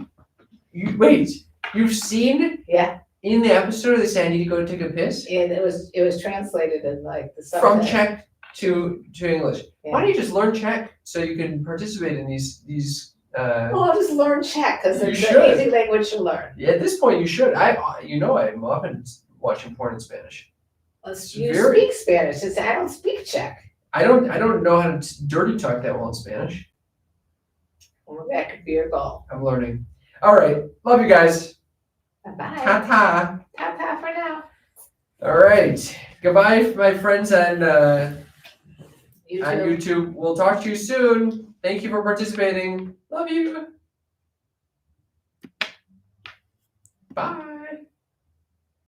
you've seen Yeah, in the episode they say I need to go take a piss? and it was translated in like the From subtext. Czech to English. Yeah. Why don't you just learn Czech so you can participate in these Well, I'll just learn Czech because You it's should. an easy language to learn. Yeah, at this point you should. I'm often watching porn in Spanish. You very- speak Spanish. I don't speak Czech. I don't know how to dirty talk that well in Spanish. Well, that could be your goal. I'm learning. All right, love you guys. Bye-bye. Ta-ta. Ta-ta for now. All right, goodbye, my friends on You on too. YouTube. We'll talk to you soon. Thank you for participating. Love you. Bye.